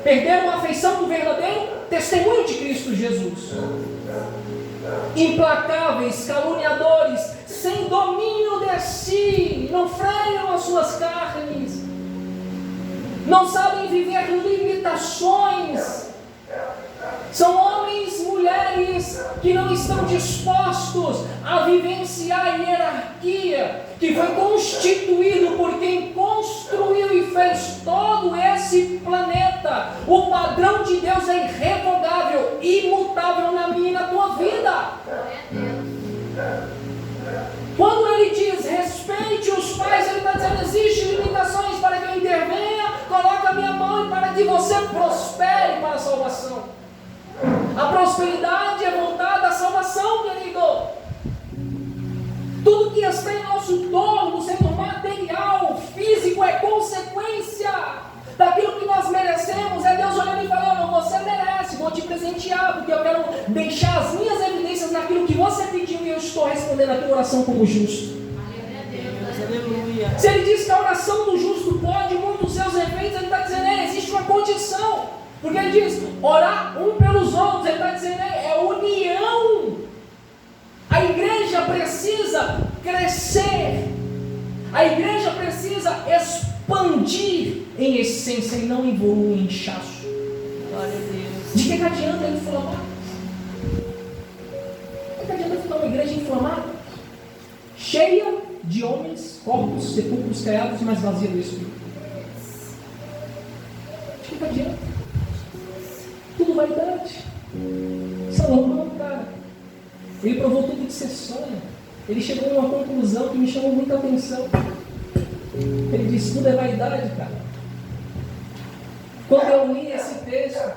perderam a afeição do verdadeiro testemunho de Cristo Jesus, implacáveis, caluniadores, sem domínio de si, não freiam as suas carnes, não sabem viver limitações. São homens, mulheres que não estão dispostos a vivenciar a hierarquia que foi constituído por quem construiu e fez todo esse planeta. O padrão de Deus é irrevogável, imutável na minha e na tua vida. Quando Ele diz respeite os pais, Ele está dizendo existem limitações para que eu intervenha, coloque a minha mão e para que você prospere para a salvação. A prosperidade é voltada à salvação, querido. Tudo que está em nosso torno, sendo material, físico, é consequência daquilo que nós merecemos. É Deus olhando e falando: você merece, vou te presentear, porque eu quero deixar as minhas evidências naquilo que você pediu e eu estou respondendo a tua oração como justo. Aleluia. Se Ele diz que a oração do justo pode muitos seus efeitos, Ele está dizendo: existe uma condição. Porque Ele diz, orar um pelos outros. Ele está dizendo, é união. A igreja precisa crescer. A igreja precisa expandir em essência e não em volume, em inchaço. Glória a Deus. De que adianta inflamar? De que adianta ficar uma igreja inflamada? Cheia de homens, corpos, sepulcros caiados, mas vazia do Espírito. De que adianta? Tudo vaidade. Salomão, cara, Ele provou tudo que você sonha. Ele chegou a uma conclusão que me chamou muita atenção. Ele disse: tudo é vaidade, cara. Quando eu li esse texto,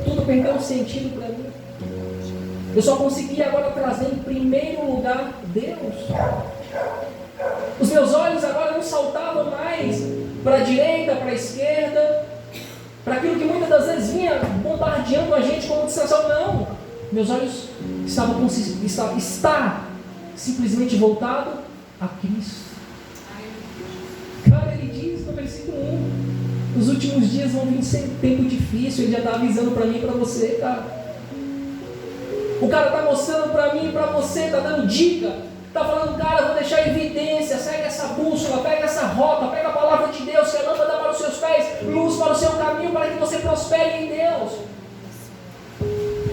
tudo perdeu um sentido para mim. Eu só consegui agora trazer em primeiro lugar Deus. Os meus olhos agora não saltavam mais para a direita, para a esquerda, para aquilo que muitas das vezes vinha bombardeando a gente como distração. Não, meus olhos está simplesmente voltado a Cristo. Cara, ele diz no versículo 1: os últimos dias vão vir sem tempo difícil. Ele já está avisando para mim e para você, cara. O cara está mostrando para mim e para você, está dando dica, está falando: cara, eu vou deixar evidência, segue essa bússola, pega essa rota, pega a palavra de Deus, que é lâmpada para os seus pés, luz para o seu caminho, para que você prospere em Deus.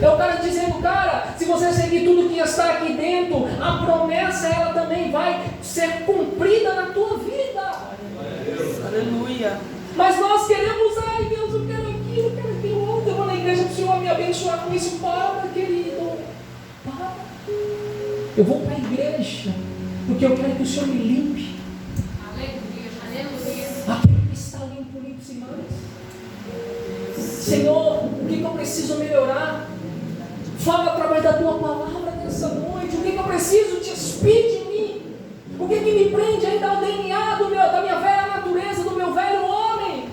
É o cara dizendo: cara, se você seguir tudo que está aqui dentro, a promessa ela também vai ser cumprida na tua vida. Aleluia. Mas nós queremos: ai Deus, eu quero aquilo, eu quero aquilo outro, eu vou na igreja para o Senhor me abençoar com isso. Para, querido, para. Eu vou para a igreja porque eu quero que o Senhor me limpe. Aleluia. Aquele que está limpo, limpe-se mais. Senhor, o que eu preciso melhorar? Fala através da tua palavra nessa noite. O que eu preciso? Despide de mim. O que me prende ainda ao DNA da minha velha natureza, do meu velho homem,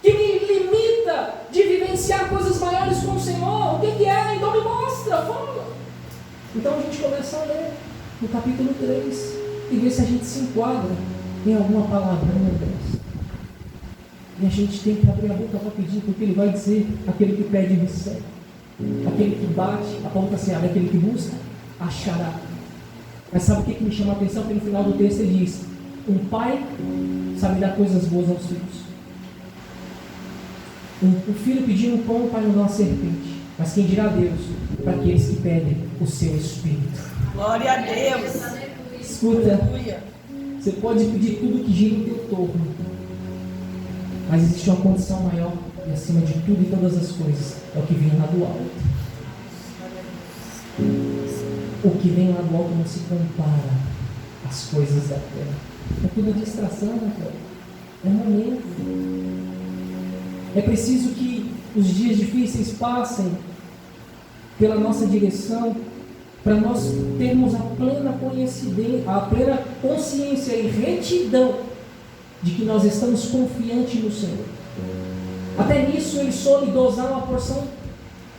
que me limita de vivenciar coisas maiores com o Senhor? O que é? Então me mostra, fala. Então a gente começa a ler no capítulo 3 e ver se a gente se enquadra em alguma palavrinha dessa. E a gente tem que abrir a boca para pedir, porque ele vai dizer: aquele que pede, recebe. Aquele que bate, a porta se abre. Aquele que busca, achará. Mas sabe o que me chama a atenção? Que no final do texto ele diz: um pai sabe dar coisas boas aos filhos. O filho pedindo um pão, o pai não dá uma serpente. Mas quem dirá Deus para aqueles que pedem o seu Espírito? Glória a Deus. Escuta, Aleluia. você pode pedir tudo que gira o teu torno, mas existe uma condição maior, e acima de tudo e todas as coisas, é o que vem lá do alto. O que vem lá do alto não se compara às coisas da terra. É tudo distração, né, cara? É momento. É preciso que os dias difíceis passem pela nossa direção, para nós termos a plena consciência e retidão de que nós estamos confiantes no Senhor. Até nisso ele soube dosar uma porção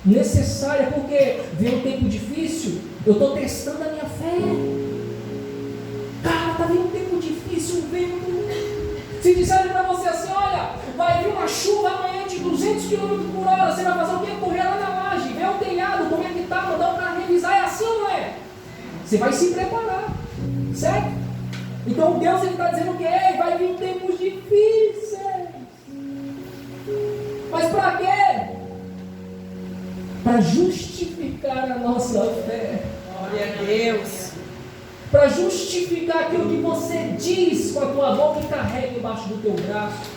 necessária, porque vem um tempo difícil, eu estou testando a minha fé. Cara, está vindo um tempo difícil, um vento. Se disserem para você assim: olha, vai vir uma chuva amanhã de 200 km por hora, você vai fazer o quê? Correr lá na laje, ver o telhado, como é que está, mandar o cara revisar. É assim ou não é? Você vai se preparar, certo? Então Deus está dizendo que vai vir tempos difíceis. Mas para quê? Para justificar a nossa fé. Glória a Deus. Para justificar aquilo que você diz com a tua boca e carrega embaixo do teu braço.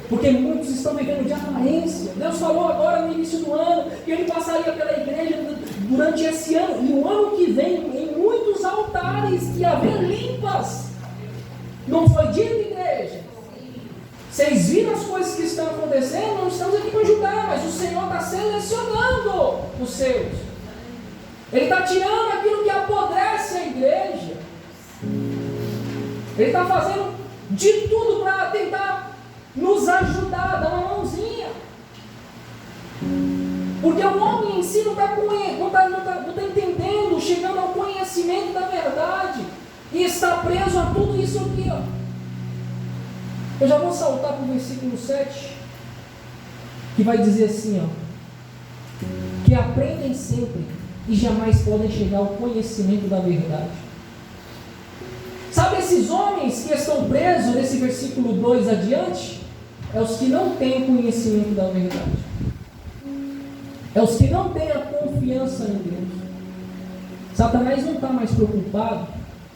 Porque muitos estão vivendo de aparência. Deus falou agora no início do ano que Ele passaria pela igreja durante esse ano. E o ano que vem, em muitos altares que haver limpas. Não foi dito, igreja? Vocês viram as coisas que estão acontecendo? Não estamos aqui para julgar, mas o Senhor está selecionando os seus. Ele está tirando aquilo que apodrece a igreja. Ele está fazendo de tudo para tentar nos ajudar, dar uma mãozinha. Porque o homem em si não está entendendo, chegando ao conhecimento da verdade, e está preso a tudo isso aqui, ó. Eu já vou saltar para o versículo 7, que vai dizer assim, ó: que aprendem sempre e jamais podem chegar ao conhecimento da verdade. Sabe esses homens que estão presos nesse versículo 2 adiante? É os que não têm conhecimento da verdade. É os que não têm a confiança em Deus. Satanás não está mais preocupado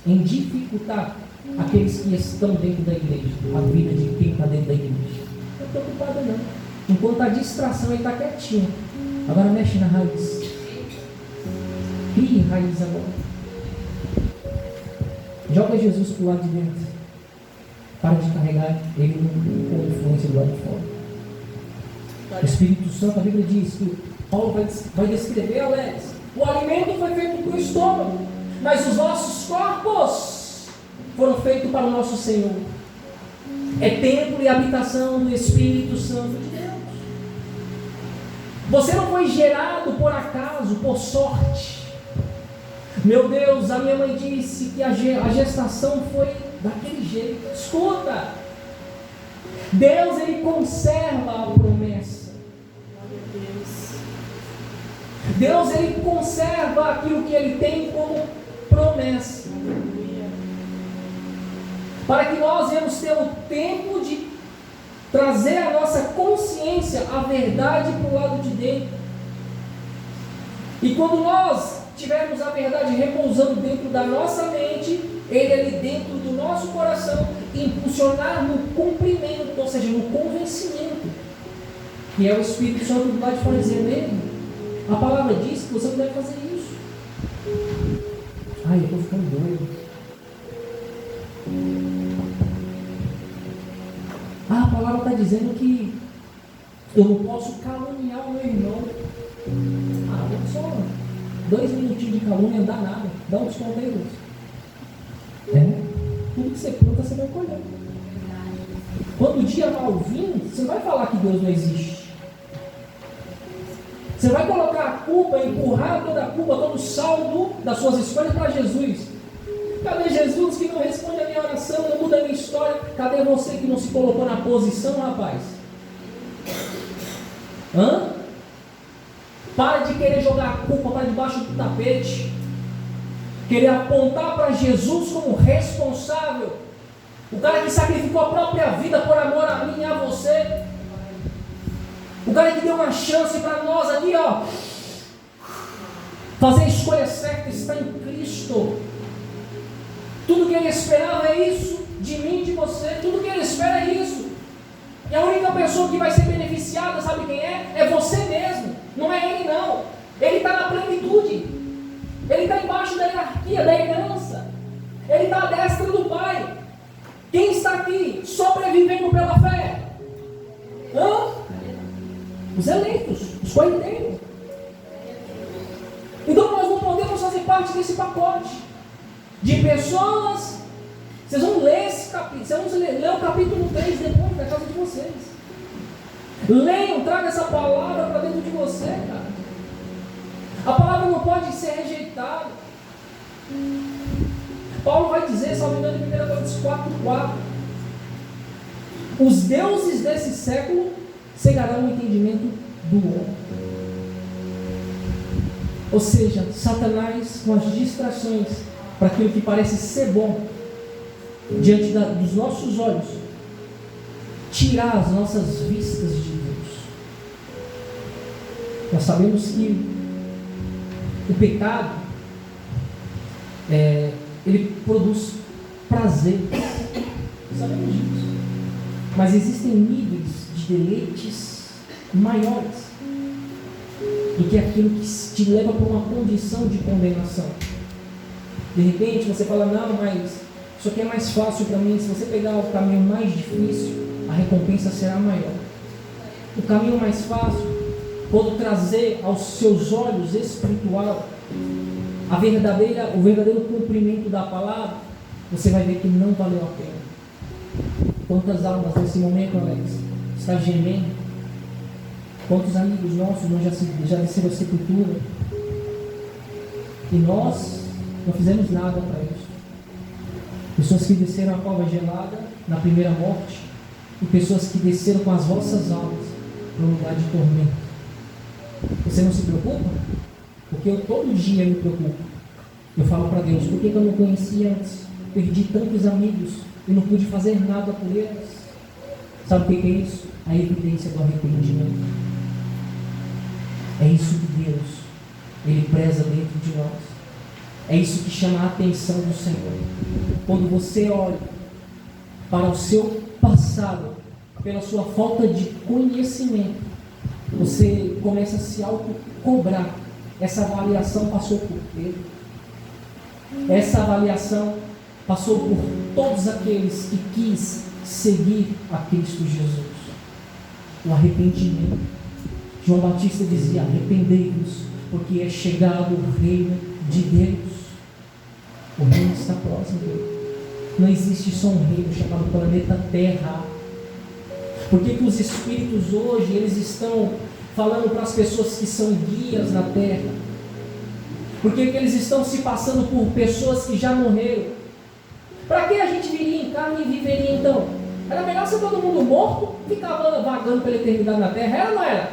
em dificultar aqueles que estão dentro da igreja, a vida de quem está dentro da igreja. Não está preocupado não. Enquanto a distração, ele está quietinho. Agora mexe na raiz. Crie raiz agora. Joga Jesus para o lado de dentro. Para de carregar ele com influência do lado de fora. O Espírito Santo, a Bíblia diz que Paulo vai descrever, Alex, o alimento foi feito para o estômago, mas os nossos corpos foram feitos para o nosso Senhor. É templo e habitação do Espírito Santo de Deus. Você não foi gerado por acaso, por sorte. Meu Deus, a minha mãe disse que a gestação foi daquele jeito. Escuta, Deus, ele conserva a promessa. Deus, ele conserva aquilo que ele tem como promessa, para que nós venhamos ter o tempo de trazer a nossa consciência, a verdade para o lado de dentro. E quando nós tivermos a verdade repousando dentro da nossa mente, ele ali dentro do nosso coração, impulsionar no cumprimento, ou seja, no convencimento, que é o Espírito Santo do lado de fora dizendo: ele, a palavra diz que você não deve fazer isso. Ai, eu estou ficando doido. A palavra está dizendo que eu não posso caluniar o meu irmão. Olha só, 2 minutinhos de calúnia não dá nada. Dá um desconto aí, tudo que você planta, você vai colher. Quando o dia mal vir, você não vai falar que Deus não existe. Você vai colocar a culpa, empurrar toda a culpa, todo o saldo das suas escolhas para Jesus. Cadê Jesus que não responde a minha oração, não muda a minha história? Cadê você que não se colocou na posição, rapaz? Para de querer jogar a culpa para debaixo do tapete. Querer apontar para Jesus como responsável. O cara que sacrificou a própria vida por amor a mim e a você. O cara que deu uma chance para nós aqui, fazer a escolha certa, está em Cristo. Tudo que ele esperava é isso, de mim e de você. Tudo que ele espera é isso. E a única pessoa que vai ser beneficiada, sabe quem é? É você mesmo. Não é ele não. Ele está na plenitude. Ele está embaixo da hierarquia, da herança. Ele está à destra do Pai. Quem está aqui sobrevivendo pela fé? Os eleitos, os coiteiros. Então nós não podemos fazer parte desse pacote de pessoas. Vocês vão ler esse capítulo, vocês vão ler o capítulo 3 depois da casa de vocês. Leiam, traga essa palavra para dentro de você, cara. A palavra não pode ser rejeitada. Paulo vai dizer, salvo engano, em 1 Coríntios 4:4, os deuses desse século cegarão o entendimento do homem. Ou seja, Satanás, com as distrações para aquilo que parece ser bom diante dos nossos olhos, tirar as nossas vistas de Deus. Nós sabemos que o pecado ele produz prazer, sabemos disso, mas existem níveis de deleites maiores do que aquilo que te leva para uma condição de condenação. De repente você fala: não, mas isso aqui é mais fácil para mim. Se você pegar o caminho mais difícil, a recompensa será maior. O caminho mais fácil, quando trazer aos seus olhos espiritual o verdadeiro cumprimento da palavra, você vai ver que não valeu a pena. Quantas almas nesse momento, Alex, está gemendo? Quantos amigos nossos já desceram a sepultura? E nós não fizemos nada para isso. Pessoas que desceram a cova gelada na primeira morte, e pessoas que desceram com as vossas almas para um lugar de tormento. Você não se preocupa? Porque eu todo dia me preocupo. Eu falo para Deus: por que eu não conhecia antes? Perdi tantos amigos e não pude fazer nada por eles. Sabe o que é isso? A evidência do arrependimento. É isso que Deus, Ele preza dentro de nós. É isso que chama a atenção do Senhor. Quando você olha para o seu passado, pela sua falta de conhecimento, você começa a se auto-cobrar. Essa avaliação passou por Pedro. Essa avaliação passou por todos aqueles que quis seguir a Cristo Jesus. O arrependimento. João Batista dizia: arrependei-vos, porque é chegado o reino de Deus. O reino está próximo dele. Não existe só um reino chamado planeta Terra. Por que os espíritos hoje eles estão falando para as pessoas que são guias na terra? Por que eles estão se passando por pessoas que já morreram? Para que a gente viria em carne e viveria então? Era melhor ser todo mundo morto, ficava vagando pela eternidade na terra, era ou não era?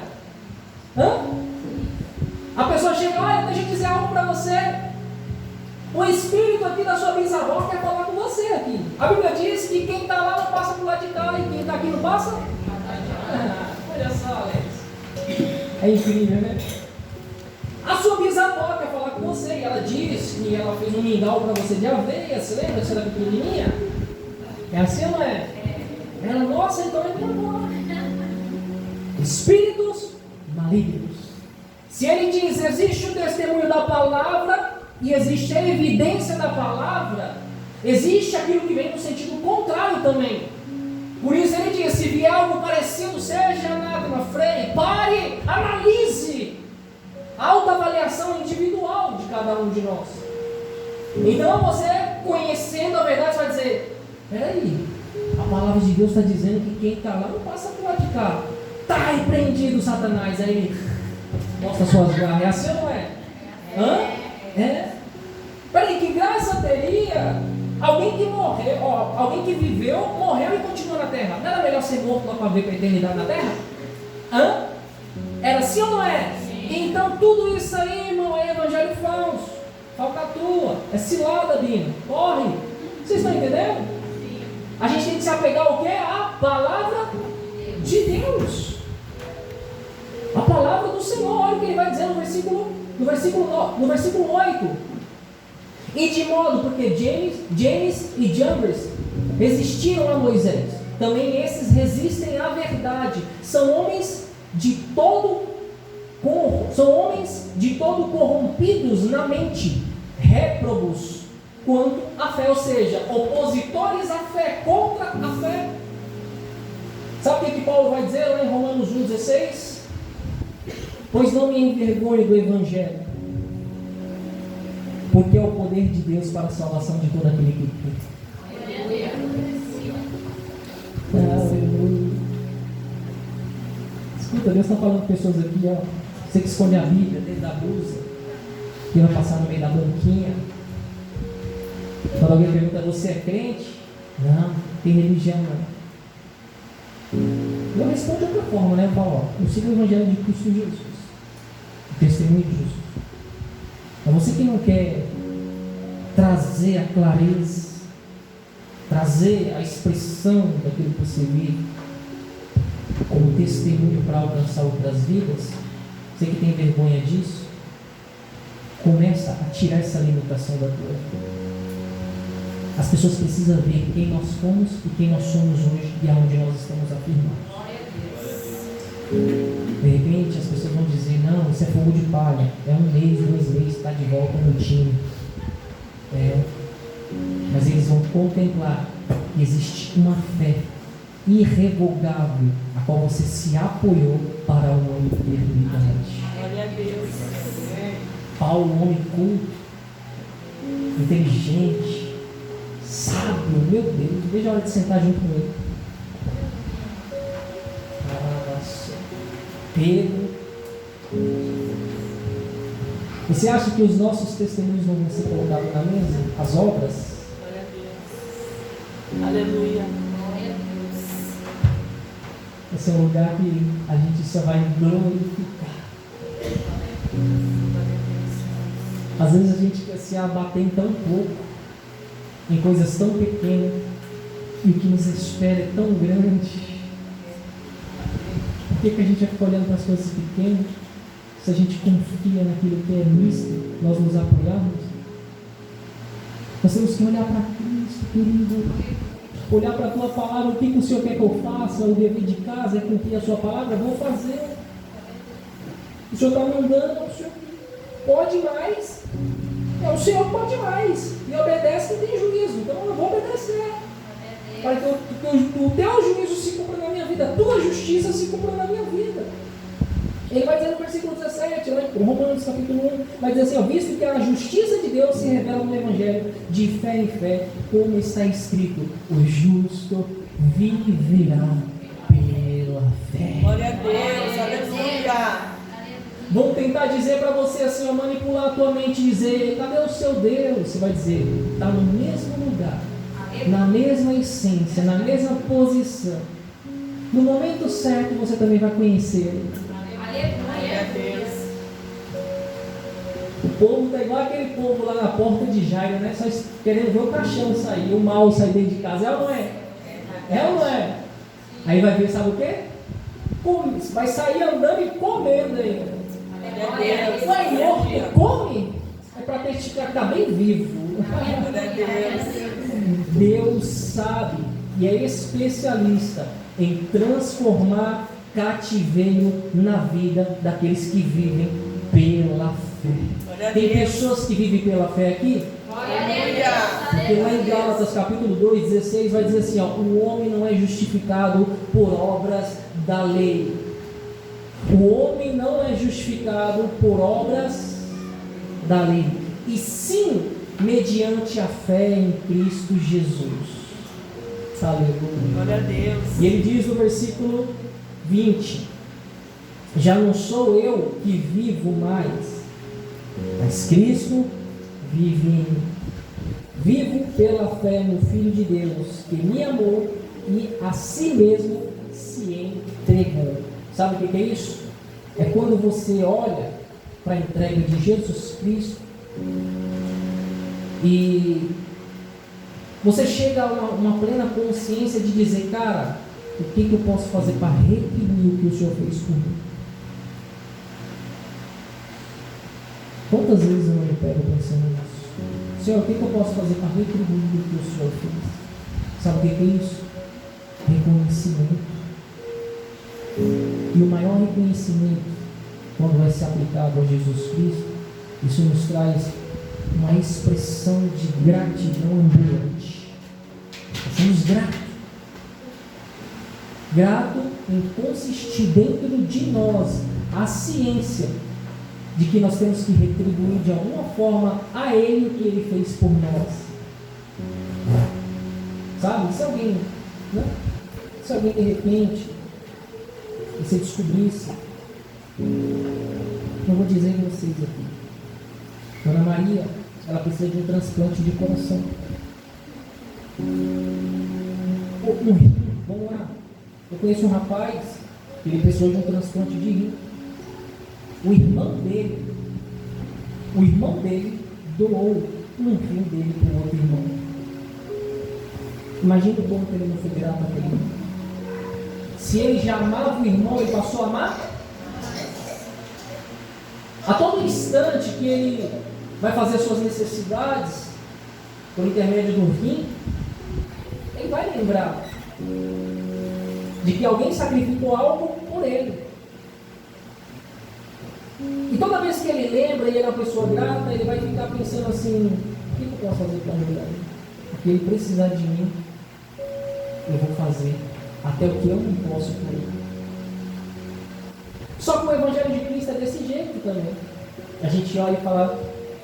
A pessoa chega: olha, deixa eu dizer algo para você. O espírito aqui da sua bisavó quer falar com você aqui. A Bíblia diz que quem está lá não passa para o lado de cá, e quem está aqui não passa? Olha só, Alex. É incrível, né? A sua bisavó quer falar com você, e ela diz que ela fez um mingau para você de aveia. Você lembra? Você era pequenininha? É assim ou não é? Ela: nossa, então é agora. Espíritos malignos. Se ele diz: existe o testemunho da palavra e existe a evidência da palavra, existe aquilo que vem no sentido contrário também. Por isso ele diz: se vier algo parecido, seja anátema, freie, pare, analise. Autoavaliação individual de cada um de nós. Então você, conhecendo a verdade, vai dizer: peraí, a palavra de Deus está dizendo que quem está lá não passa por lá de cá. Está repreendido, Satanás. Aí ele mostra suas garras. É assim ou não é? Peraí, que graça teria alguém que morreu, alguém que viveu, morreu e continua na terra? Não era melhor ser morto lá para ver para a eternidade na terra? Era assim ou não é? Sim. Então tudo isso aí, irmão, é evangelho falso, falcatrua, é cilada, Bino, corre. Vocês estão entendendo? Sim. A gente tem que se apegar ao quê? A palavra de Deus. A palavra do Senhor. Olha o que ele vai dizer no versículo 8. E de modo, porque James e Jambres resistiram a Moisés, também esses resistem à verdade. São homens de todo corrompidos na mente, réprobos quanto à fé, ou seja, opositores à fé, contra a fé. Sabe o que Paulo vai dizer lá em Romanos 1,16? Pois não me envergonho do Evangelho, porque é o poder de Deus para a salvação de todo aquele que crê. Aleluia. Escuta, Deus está falando com pessoas aqui, ó. Você que esconde a Bíblia dentro da blusa, que vai passar no meio da banquinha. Quando alguém pergunta: você é crente? Não, tem religião não. Eu respondo de outra forma, né? Eu falo: eu sigo o Evangelho de Cristo Jesus, o testemunho de Jesus. É você que não quer trazer a clareza, trazer a expressão daquilo que você vive como testemunho para alcançar outras vidas. Você que tem vergonha disso, começa a tirar essa limitação da tua vida. As pessoas precisam ver quem nós fomos e quem nós somos hoje e aonde nós estamos afirmados. De repente as pessoas vão dizer: não, isso é fogo de palha, é 1 mês, 2 meses, está de volta no time. Mas eles vão contemplar que existe uma fé irrevogável a qual você se apoiou para uma eternidade. Glória a Deus. Paulo, um homem culto, inteligente, sábio, meu Deus, veja a hora de sentar junto com ele. Pedro. Você acha que os nossos testemunhos não vão ser colocados na mesa? As obras? Glória a Deus. Aleluia. Esse é um lugar que a gente só vai glorificar. Às vezes a gente quer se abater em tão pouco, em coisas tão pequenas, e o que nos espera é tão grande. Por que a gente vai ficar olhando para as coisas pequenas? Se a gente confia naquilo que é místico, nós nos apoiamos. Nós temos que olhar para Cristo, querido. Olhar para a tua palavra. O que o Senhor quer que eu faça? O dever de casa é cumprir a sua palavra? Vou fazer. O Senhor está mandando, o Senhor pode mais. O Senhor pode mais. E obedece quem tem juízo. Então eu vou obedecer. Para que o teu juízo se cumpra na minha vida, a tua justiça se cumpra na minha vida. Ele vai dizer no versículo 17, Romanos capítulo 1, vai dizer assim, visto que a justiça de Deus se revela no Evangelho, de fé em fé, como está escrito, o justo viverá pela fé. Glória a Deus, aleluia. Vão tentar dizer para você assim, manipular a tua mente e dizer, cadê o seu Deus? Você vai dizer, está no mesmo lugar, na mesma essência, na mesma posição. No momento certo você também vai conhecê-lo. Glória a Deus. O povo está igual aquele povo lá na porta de Jairo, né? Só querendo ver o caixão sair, o mal sair dentro de casa. É ou não é? É ou não é? Aí vai ver, sabe o quê? Vai sair andando e comendo ainda. Glória a Deus. Vai morto, come? É para testificar que está bem vivo. Glória a Deus. Deus sabe e é especialista em transformar cativeiro na vida daqueles que vivem pela fé. Tem pessoas que vivem pela fé aqui? Porque lá em Gálatas capítulo 2, 16 vai dizer assim, o homem não é justificado por obras da lei. O homem não é justificado por obras da lei, e sim mediante a fé em Cristo Jesus. Aleluia. Glória a Deus. E ele diz no versículo 20, já não sou eu que vivo mais, mas Cristo vive em mim. Vivo pela fé no Filho de Deus, que me amou e a si mesmo se entregou. Sabe o que é isso? É quando você olha para a entrega de Jesus Cristo e você chega a uma plena consciência de dizer, cara, o que eu posso fazer para retribuir o que o Senhor fez por mim? Quantas vezes eu me pego pensando nisso? Senhor, o que eu posso fazer para retribuir o que o Senhor fez? Sabe o que é isso? Reconhecimento. E o maior reconhecimento, quando vai ser aplicado a Jesus Cristo, isso nos traz uma expressão de gratidão ambulante. Somos gratos. Grato em consistir dentro de nós a ciência de que nós temos que retribuir de alguma forma a Ele o que Ele fez por nós. Sabe? Se alguém de repente você descobrisse, eu vou dizer a vocês aqui, Dona Maria, ela precisa de um transplante de coração. Vamos lá. Eu conheço um rapaz, ele precisou de um transplante de rim. O irmão dele doou um rim dele para o outro irmão. Imagina o como que ele não foi grato a ele. Se ele já amava o irmão, ele passou a amar. A todo instante que ele vai fazer suas necessidades por intermédio do rim, ele vai lembrar de que alguém sacrificou algo por ele. E toda vez que ele lembra e ele é uma pessoa grata, ele vai ficar pensando assim, o que eu posso fazer para ajudar ele? Porque ele precisar de mim, eu vou fazer até o que eu não posso por ele. Só que o Evangelho de Cristo é desse jeito também. A gente olha e fala,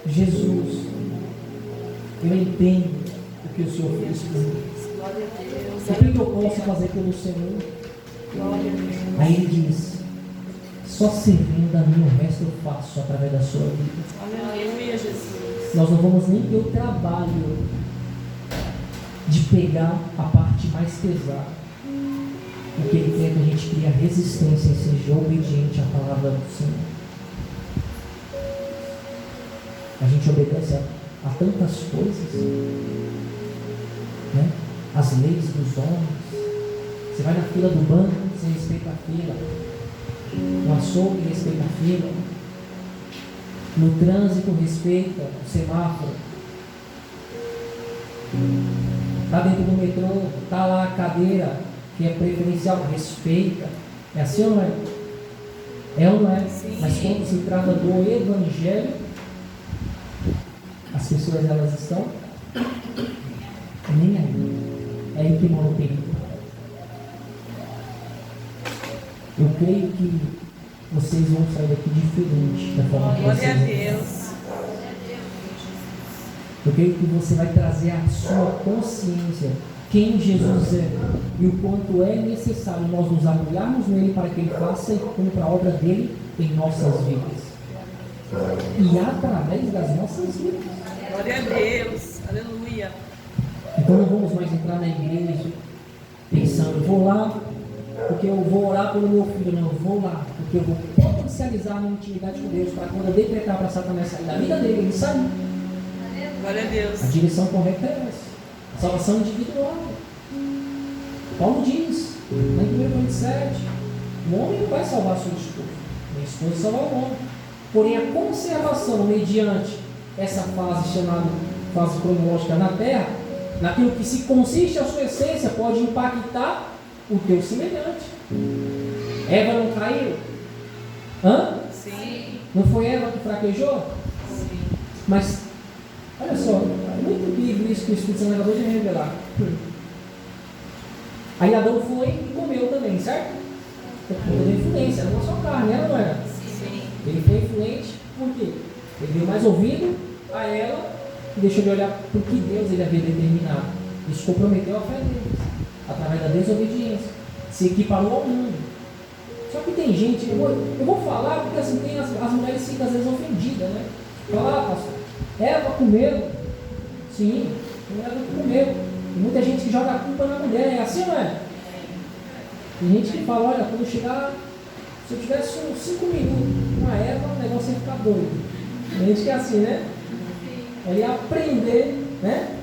Jesus, eu entendo o que o Senhor fez por mim. O que eu posso fazer pelo Senhor? Aí ele diz, só servindo a mim o resto eu faço através da sua vida. Aleluia, Jesus. Nós não vamos nem ter o trabalho de pegar a parte mais pesada. O que ele quer é que a gente crie a resistência e seja obediente à palavra do Senhor. A gente obedece a tantas coisas, né? As leis dos homens. Você vai na fila do banco, você respeita a fila. No açougue, respeita a fila. No trânsito, respeita o semáforo. Está dentro do metrô, está lá a cadeira que é preferencial, respeita. É assim ou não é? É ou não é? Sim. Mas quando se trata do Evangelho, as pessoas elas estão nem aí. É aí que mora o perigo. Eu creio que vocês vão sair daqui diferente da forma que Glória vocês a vão. Deus. Eu creio que você vai trazer à sua consciência quem Jesus é e o quanto é necessário nós nos apoiarmos nele para que ele faça e cumpra a obra dele em nossas vidas. E através das nossas vidas. Glória a Deus. Aleluia. Então não vamos mais entrar na igreja pensando, vou lá porque eu vou orar pelo meu filho. Não, eu vou lá porque eu vou potencializar a minha intimidade com Deus para quando eu decretar para Satanás sair da vida dele, ele sair. Glória a Deus. A direção correta é essa. A salvação individual. Paulo diz, lá em 1 7, o homem não vai salvar a sua esposa. A esposa salva o homem. Porém, a conservação mediante essa fase chamada fase cronológica na Terra, naquilo que se consiste a sua essência, pode impactar o teu semelhante. Eva não caiu? Hã? Sim. Não foi Eva que fraquejou? Sim. Mas, olha só, é muito bíblico isso que o Espírito Santo acabou de revelar. Aí Adão foi e comeu também, certo? Por conta da influência, era uma só carne, ela não era? Sim. Ele foi influente, por quê? Ele deu mais ouvido a ela e deixou de olhar para o que Deus ele havia determinado. Isso comprometeu a fé deles, através da desobediência. Se equiparou ao mundo. Só que tem gente, eu vou falar porque assim, tem as mulheres ficam às vezes ofendidas, né? Falar, pastor, Eva comeu. Sim, Eva comeu. Tem muita gente que joga a culpa na mulher, é assim ou não é? Tem gente que fala, olha, quando chegar, se eu tivesse uns 5 minutos com a Eva, o negócio ia ficar doido. Tem gente que é assim, né? Ela ia aprender, né?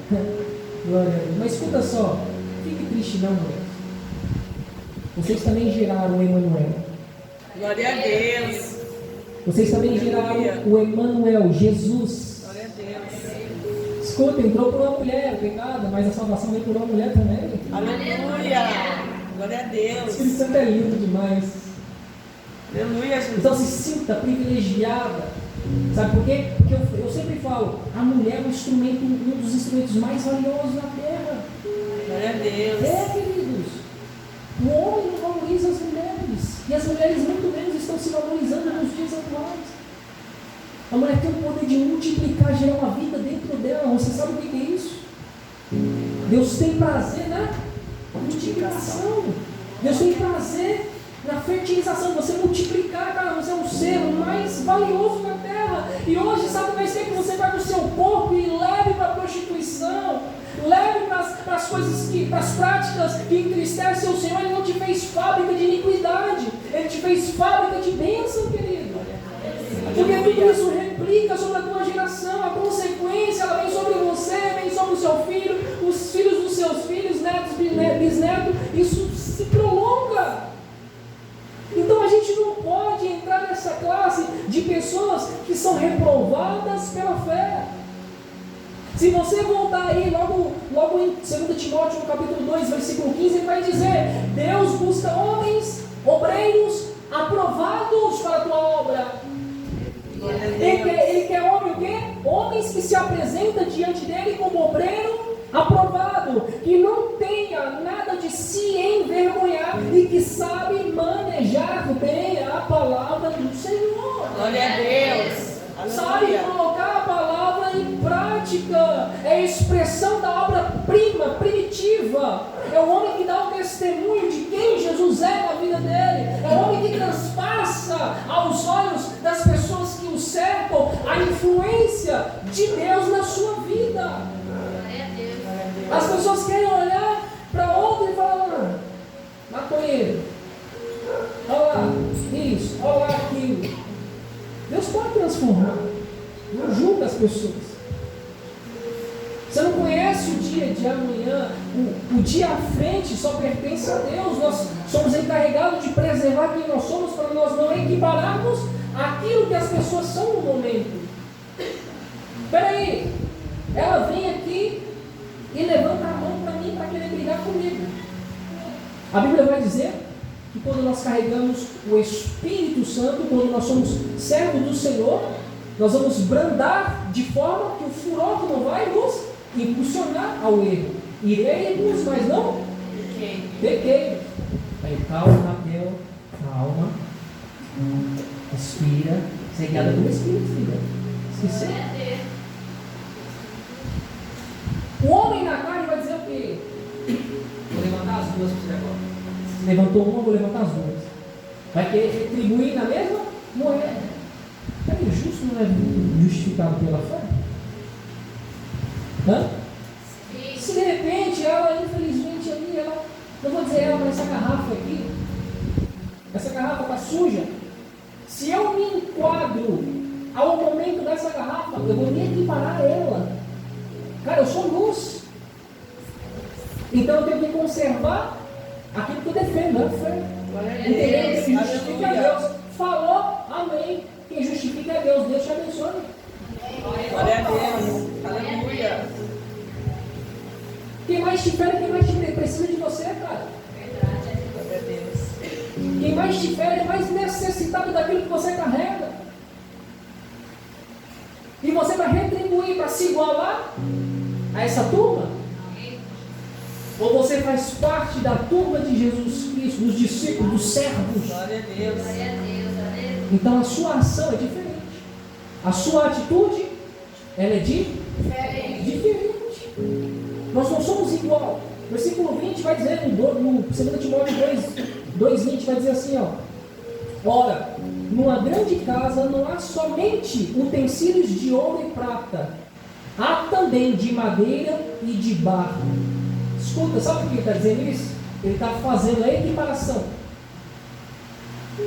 Glória a Deus. Mas escuta só, fique triste não, mulher. Vocês também geraram o Emanuel. Glória a Deus. Vocês também geraram o Emanuel, Jesus. Glória a Deus. Escuta, entrou por uma mulher, o pecado, mas a salvação veio por uma mulher também. Aleluia. Glória a O Deus. Espírito Santo é lindo demais. Aleluia, Jesus. Então se sinta privilegiada. Sabe por quê? Porque eu sempre falo, a mulher é um dos instrumentos mais valiosos na terra. Glória a Deus. Queridos. O homem não valoriza as mulheres. E as mulheres muito menos estão se valorizando nos dias atuais. A mulher tem o poder de multiplicar, gerar uma vida dentro dela. Você sabe o que é isso? Deus tem prazer na multiplicação. Deus tem prazer na fertilização. Você multiplicar, cara, você é um ser mais valioso na terra. E hoje, sabe, vai ser que você vai no seu corpo e leve para a prostituição. Leve para as coisas, para as práticas que entristecem o Senhor. Ele não te fez fábrica de iniquidade. Ele te fez fábrica de bênção, querido. Porque tudo isso replica sobre a tua geração. A consequência, ela vem sobre você, vem sobre o seu filho, os filhos dos seus filhos, netos, bisnetos. Isso se prolonga. Então a gente não pode entrar nessa classe de pessoas que são reprovadas pela fé. Se você voltar aí logo em 2 Timóteo, no capítulo 2, versículo 15, ele vai dizer: Deus busca homens, obreiros, aprovados para a tua obra. Ele quer homem o quê? Homens que se apresentam diante dele como obreiro aprovado, que não tenha nada de se envergonhar e que sabe manejar bem a palavra do Senhor. Glória a Deus. Sabe colocar a palavra em prática. É a expressão da obra-prima, primitiva. É o homem que dá o testemunho de quem Jesus é na vida dele. É o homem que transpassa aos olhos das pessoas que o cercam a influência de Deus na sua vida. As pessoas querem olhar para outro e falar: maconheiro, olha lá, isso, olha lá aquilo. Deus pode transformar. Não julga as pessoas. Você não conhece o dia de amanhã. O dia à frente só pertence a Deus. Nós somos encarregados de preservar quem nós somos para nós não equipararmos aquilo que as pessoas são no momento. Espera aí. Ela vem aqui e levanta a mão para mim para querer brigar comigo. A Bíblia vai dizer que que quando nós carregamos o Espírito Santo, quando nós somos servos do Senhor, nós vamos brandar de forma que o furor não vai nos impulsionar ao erro. Iremos, mas não pequenos. Aí, calma, Raquel, calma. Respira. Você é guiada pelo Espírito, filha. Esqueceu? O homem na carne vai dizer o quê? Vou levantar as duas para você agora. Se levantou uma, vou levantar as duas. Vai querer retribuir na mesma moeda. É injusto, não é justificado pela fé? Hã? Se de repente ela, infelizmente, ali, ela, não vou dizer ela, mas essa garrafa aqui, essa garrafa está suja. Se eu me enquadro ao momento dessa garrafa, eu vou me equiparar a ela. Cara, eu sou luz. Então eu tenho que conservar aquilo que eu defendo, a fé. Entendeu? Quem justifica é Deus. Falou, amém. Quem justifica é Deus. Deus te abençoe. Glória a Deus. Aleluia. Quem mais te fere, quem mais te precisa de você, cara. Glória a Deus. Quem mais te fere é mais necessitado daquilo que você carrega. E você vai retribuir para se igualar a essa turma? Ou você faz parte da turma de Jesus Cristo, dos discípulos, dos servos? Glória a Deus. Então a sua ação é diferente. A sua atitude, ela é diferente. Nós não somos igual. Versículo 20 vai dizer, no 2 Timóteo 2:20 vai dizer assim, ó. Ora, numa grande casa não há somente utensílios de ouro e prata, há também de madeira e de barro. Escuta, sabe por que ele está dizendo isso? Ele está fazendo a equiparação.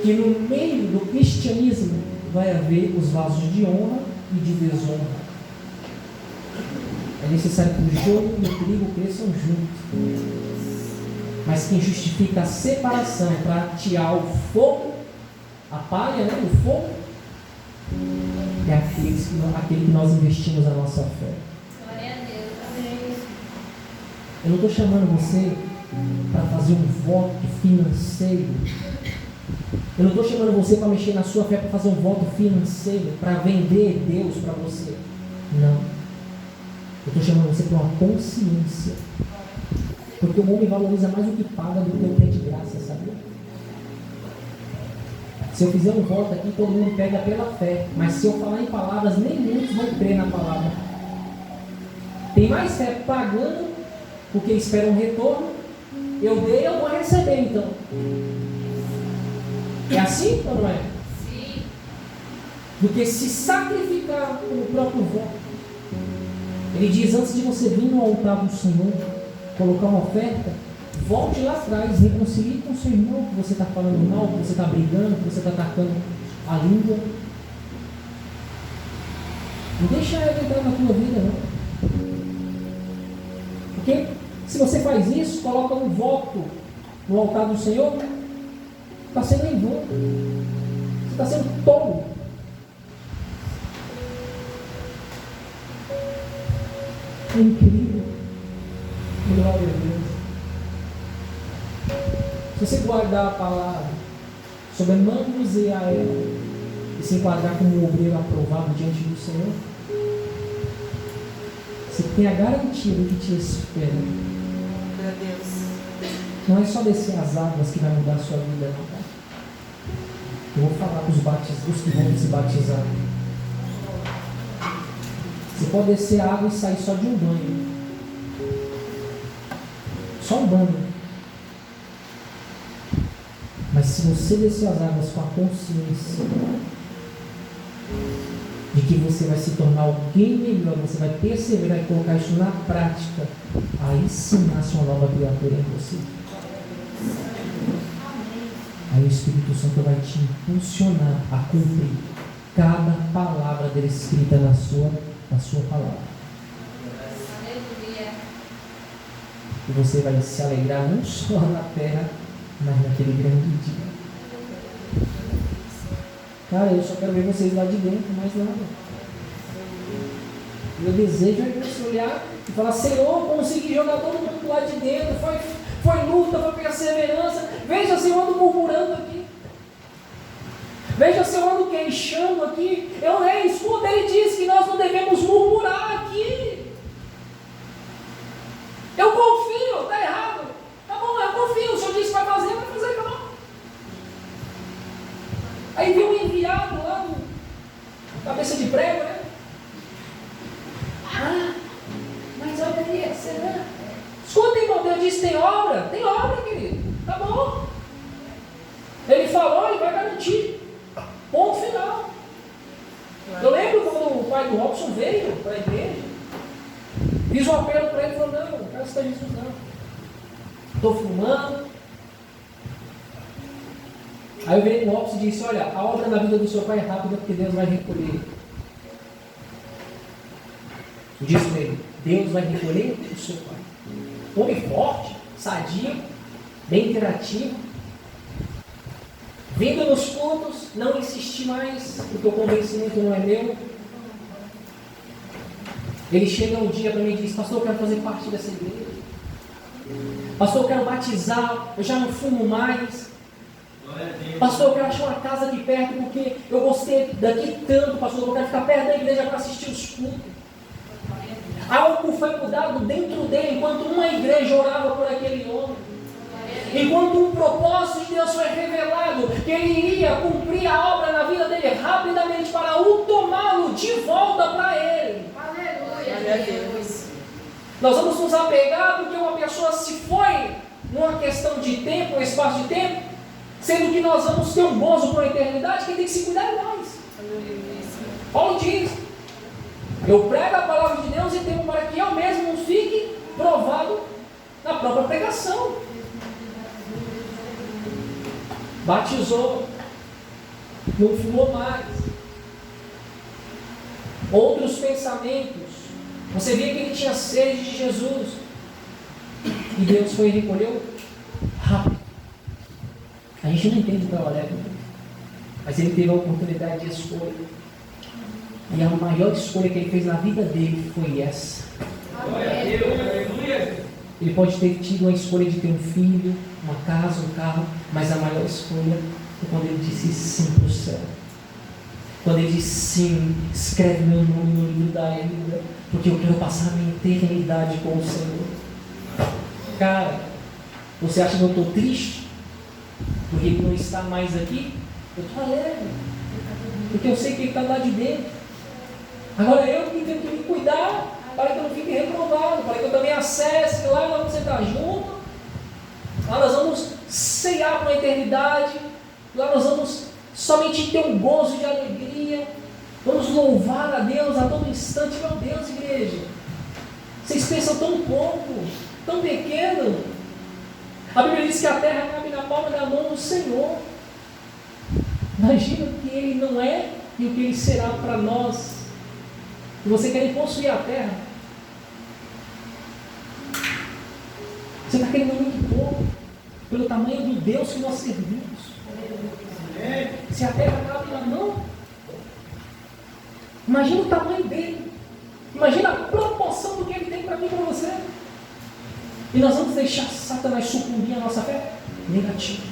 Que no meio do cristianismo vai haver os vasos de honra e de desonra. É necessário que o joio e o trigo cresçam juntos. Mas quem justifica a separação para tirar o fogo, a palha, né, o fogo, é aquele que nós investimos a nossa fé. Glória a Deus, amém. Eu não estou chamando você para fazer um voto financeiro. Eu não estou chamando você para mexer na sua fé, para fazer um voto financeiro, para vender Deus para você. Não. Eu estou chamando você para uma consciência. Porque o homem valoriza mais o que paga do que o que é de graça, sabia? Se eu fizer um voto aqui, todo mundo pega pela fé. Mas se eu falar em palavras, nem muitos vão crer na palavra. Tem mais fé pagando, porque espera um retorno. Eu dei, eu vou receber então. É assim ou não é? Sim. Do que se sacrificar pelo próprio voto. Ele diz, antes de você vir no altar do Senhor, colocar uma oferta, volte lá atrás, reconcilie com o seu irmão que você está falando mal, que você está brigando, que você está atacando a língua. Não deixa ele entrar na tua vida, não. Porque se você faz isso, coloca um voto no altar do Senhor, está sendo em vão. Você está sendo tolo. É incrível. Glória a Deus. Se você guardar a palavra sobre manusear ela e se enquadrar como um obreiro aprovado diante do Senhor, você tem a garantia do que te espera. Glória a Deus. Não é só descer as águas que vai mudar a sua vida, não, tá? Eu vou falar para os que vão se batizar. Você pode descer a água e sair só de um banho. Só um banho. Mas se você descer as águas com a consciência de que você vai se tornar alguém melhor, você vai perseverar e colocar isso na prática, aí sim nasce uma nova criatura em você. Aí o Espírito Santo vai te impulsionar a cumprir cada palavra dele escrita na sua palavra. Aleluia. E você vai se alegrar não só na terra, mas naquele grande dia. Cara, eu só quero ver vocês lá de dentro, mais nada. Meu desejo é você olhar e falar, Senhor, consegui jogar todo mundo lá de dentro, foi luta, foi perseverança. Veja se eu ando murmurando aqui. Veja se eu ando queixando aqui. Eu nem escuto, ele diz que nós não devemos murmurar aqui. Eu confio, está errado. Tá bom, eu confio, o Senhor disse que vai fazer, acabou. Aí viu um enviado lá no cabeça de prego, né? Ah, mas olha ali, será? Escuta, irmão, Deus disse: tem obra? Tem obra, querido. Tá bom. Ele falou, ele vai garantir. Ponto final. Eu lembro quando o pai do Robson veio para a igreja, fiz um apelo para ele e falou: não, não quero citar Jesus não. Estou filmando. Aí eu veio no Robson e disse: olha, a obra na vida do seu pai é rápida porque Deus vai recolher. Eu disse para ele: Deus vai recolher o seu pai. Homem forte, sadio, bem interativo. Vindo nos cultos, não insisti mais, porque o convencimento não é meu. Ele chega um dia para mim e diz: pastor, eu quero fazer parte dessa igreja. Pastor, eu quero batizar, eu já não fumo mais. Pastor, eu quero achar uma casa aqui perto, porque eu gostei daqui tanto, pastor, eu quero ficar perto da igreja para assistir os cultos. Algo foi mudado dentro dele, enquanto uma igreja orava por aquele homem. Enquanto um propósito de Deus foi revelado, que ele iria cumprir a obra na vida dele rapidamente para o tomá-lo de volta para ele. Aleluia. Nós vamos nos apegar porque uma pessoa se foi numa questão de tempo, um espaço de tempo, sendo que nós vamos ter um gozo para a eternidade, quem tem que se cuidar é nós. Paulo diz: eu prego a palavra de Deus e temo para que eu mesmo não fique provado na própria pregação. Batizou, não fumou mais. Outros pensamentos. Você via que ele tinha sede de Jesus. E Deus foi e recolheu rápido. A gente não entende para o Aleph, mas ele teve a oportunidade de escolha. E a maior escolha que ele fez na vida dele foi essa. Ele pode ter tido uma escolha de ter um filho, uma casa, um carro, mas a maior escolha foi quando ele disse sim para o céu. Quando ele disse sim, escreve meu nome no livro da vida, porque eu quero passar a minha eternidade com o Senhor. Cara, você acha que eu estou triste? Porque ele não está mais aqui? Eu estou alegre, porque eu sei que ele está lá de dentro. Agora eu que tenho que me cuidar para que eu não fique reprovado, para que eu também acesse lá, nós vamos sentar junto, lá nós vamos ceiar para a eternidade, lá nós vamos somente ter um gozo de alegria, vamos louvar a Deus a todo instante. Meu Deus, igreja, vocês pensam tão pouco, tão pequeno. A Bíblia diz que a terra cabe na palma da mão do Senhor. Imagina o que Ele não é e o que Ele será para nós. E você quer possuir a terra? Você está querendo muito pouco, pelo tamanho do Deus que nós servimos. Se a terra cabe na mão, imagina o tamanho dele, imagina a proporção do que ele tem para mim e para você. E nós vamos deixar Satanás sucumbir a nossa fé? Negativo.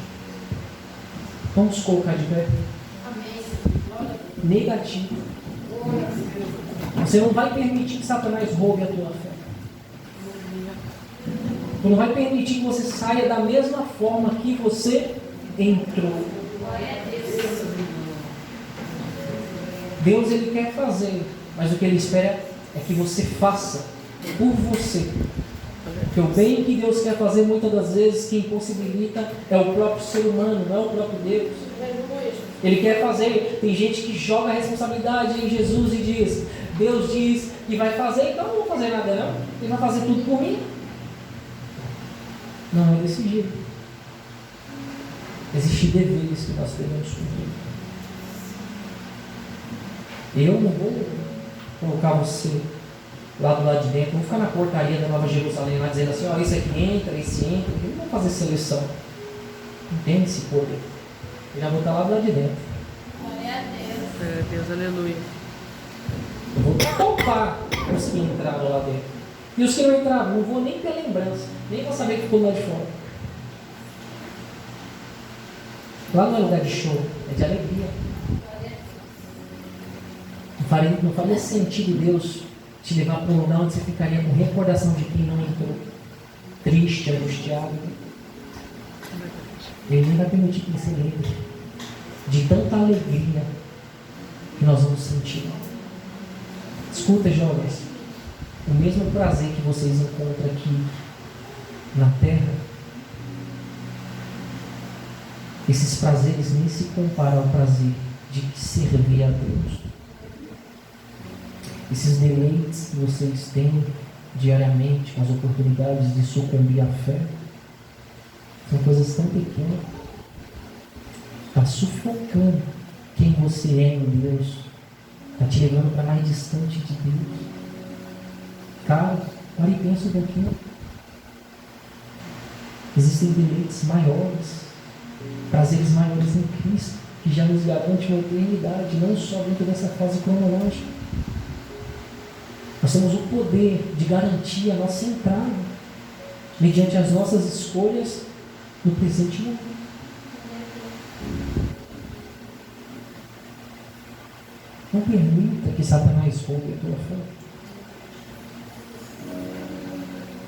Vamos colocar de pé. Negativo. Você não vai permitir que Satanás roube a tua fé. Você não vai permitir que você saia da mesma forma que você entrou. Deus, Ele quer fazer, mas o que Ele espera é que você faça por você. Porque o bem que Deus quer fazer muitas das vezes, que impossibilita, é o próprio ser humano, não é o próprio Deus. Ele quer fazer. Tem gente que joga a responsabilidade em Jesus e diz: Deus diz que vai fazer, então eu não vou fazer nada não. Ele vai fazer tudo por mim. Não é desse jeito. Existem deveres que nós devemos cumprir. Eu não vou colocar você lá do lado de dentro, vou ficar na portaria da Nova Jerusalém lá dizendo assim: ó, esse aqui entra, esse entra. Eu não vou fazer seleção. Entende esse poder? Eu já vou estar lá do lado de dentro. Glória a Deus. Glória a Deus, aleluia. Eu vou topar os que entraram lá dentro. E os que não entraram, não vou nem ter lembrança, nem vou saber que ficou lá de fora. Lá não é lugar de show, é de alegria. Não faria sentido Deus te levar para um lugar onde você ficaria com recordação de quem não entrou, triste, angustiado. Ele nem vai permitir que você lembre de tanta alegria que nós vamos sentir. Escuta, jovens, o mesmo prazer que vocês encontram aqui na terra, esses prazeres nem se comparam ao prazer de servir a Deus. Esses deleites que vocês têm diariamente, com as oportunidades de sucumbir à fé, são coisas tão pequenas. Está sufocando quem você é em Deus. Está te levando para mais distante de Deus. Cara, olha e pensa um pouquinho. Existem deleites maiores, prazeres maiores em Cristo, que já nos garante uma eternidade, não só dentro dessa fase cronológica. Nós temos o poder de garantir a nossa entrada mediante as nossas escolhas no presente momento. Não permita que Satanás roube a tua fé.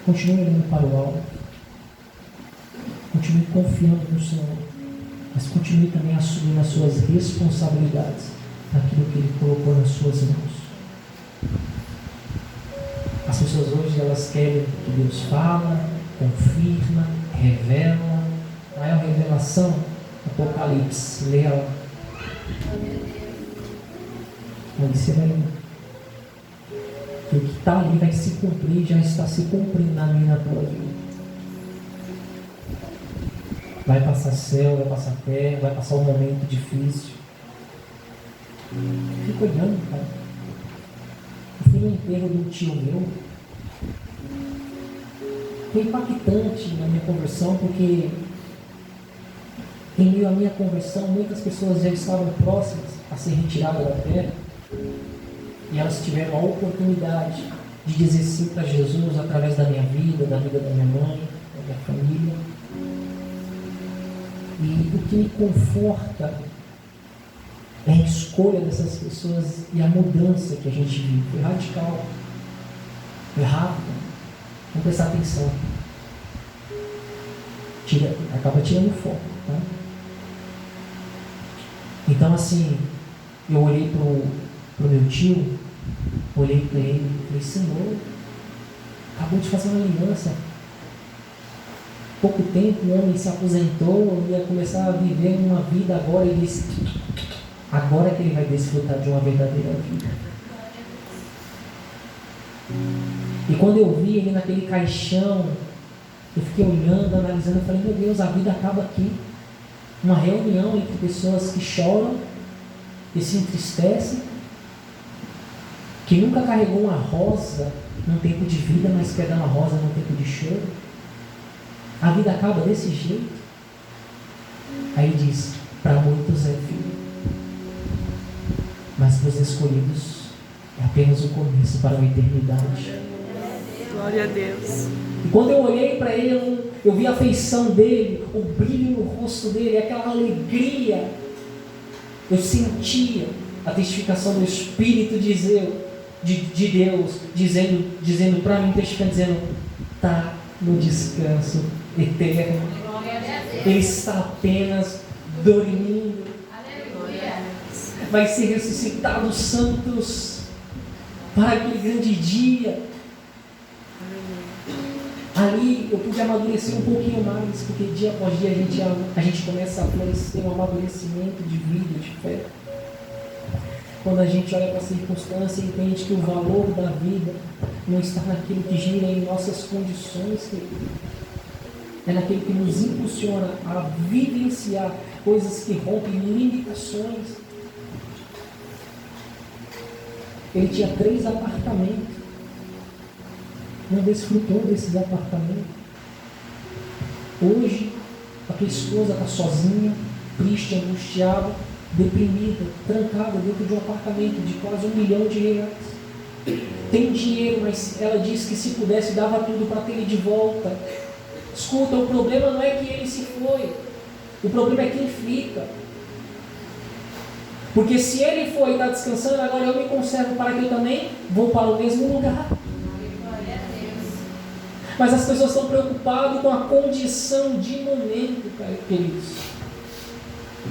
Continue olhando para o alto. Continue confiando no Senhor. Mas continue também assumindo as suas responsabilidades daquilo que Ele colocou nas suas mãos. As pessoas hoje, elas querem que Deus fala, confirma, revela. Maior revelação, Apocalipse, leia lá. Onde você vai ler. Que o que está ali vai se cumprir, já está se cumprindo na minha e na tua vida. Vai passar céu, vai passar terra, vai passar um momento difícil. Fica olhando, cara. Eu fui no enterro de um tio meu. Foi impactante na minha conversão, porque em meio à minha conversão, muitas pessoas já estavam próximas a ser retiradas da terra, e elas tiveram a oportunidade de dizer sim para Jesus através da minha vida, da vida da minha mãe, da minha família. E o que me conforta é a escolha dessas pessoas e a mudança que a gente viu. Foi radical, foi rápido. Vamos prestar atenção. Acaba tirando o foco. Tá? Então, assim, eu olhei pro meu tio, olhei para ele e falei: Senhor, acabou de fazer uma aliança. Pouco tempo o homem se aposentou, ia começar a viver uma vida agora, e disse: agora que ele vai desfrutar de uma verdadeira vida. E quando eu vi ele naquele caixão, eu fiquei olhando, analisando, eu falei: meu Deus, a vida acaba aqui. Uma reunião entre pessoas que choram e se entristecem, que nunca carregou uma rosa num tempo de vida, mas quer dar uma rosa num tempo de choro. A vida acaba desse jeito. Aí ele diz: para muitos é filho, mas para os escolhidos é apenas o começo para uma eternidade. Glória a Deus. E quando eu olhei para ele, eu vi a feição dele, o brilho no rosto dele, aquela alegria. Eu sentia a testificação do Espírito de Deus, dizendo para mim, testificando, dizendo: está no descanso eterno. Ele está apenas dormindo. Vai ser ressuscitado os santos para aquele grande dia. Ali eu pude amadurecer um pouquinho mais, porque dia após dia a gente começa a florescer um amadurecimento de vida, de fé. Quando a gente olha para a circunstância e entende que o valor da vida não está naquilo que gira em nossas condições, é naquilo que nos impulsiona a vivenciar coisas que rompem limitações. Ele tinha 3 apartamentos. Não desfrutou desses apartamentos. Hoje, a tua esposa está sozinha, triste, angustiada, deprimida, trancada dentro de um apartamento de quase R$1 milhão. Tem dinheiro, mas ela disse que se pudesse dava tudo para ter ele de volta. Escuta, o problema não é que ele se foi. O problema é quem fica. Porque se ele foi e está descansando, agora eu me conservo para que eu também vou para o mesmo lugar. Glória a Deus. Mas as pessoas estão preocupadas com a condição de momento, queridos.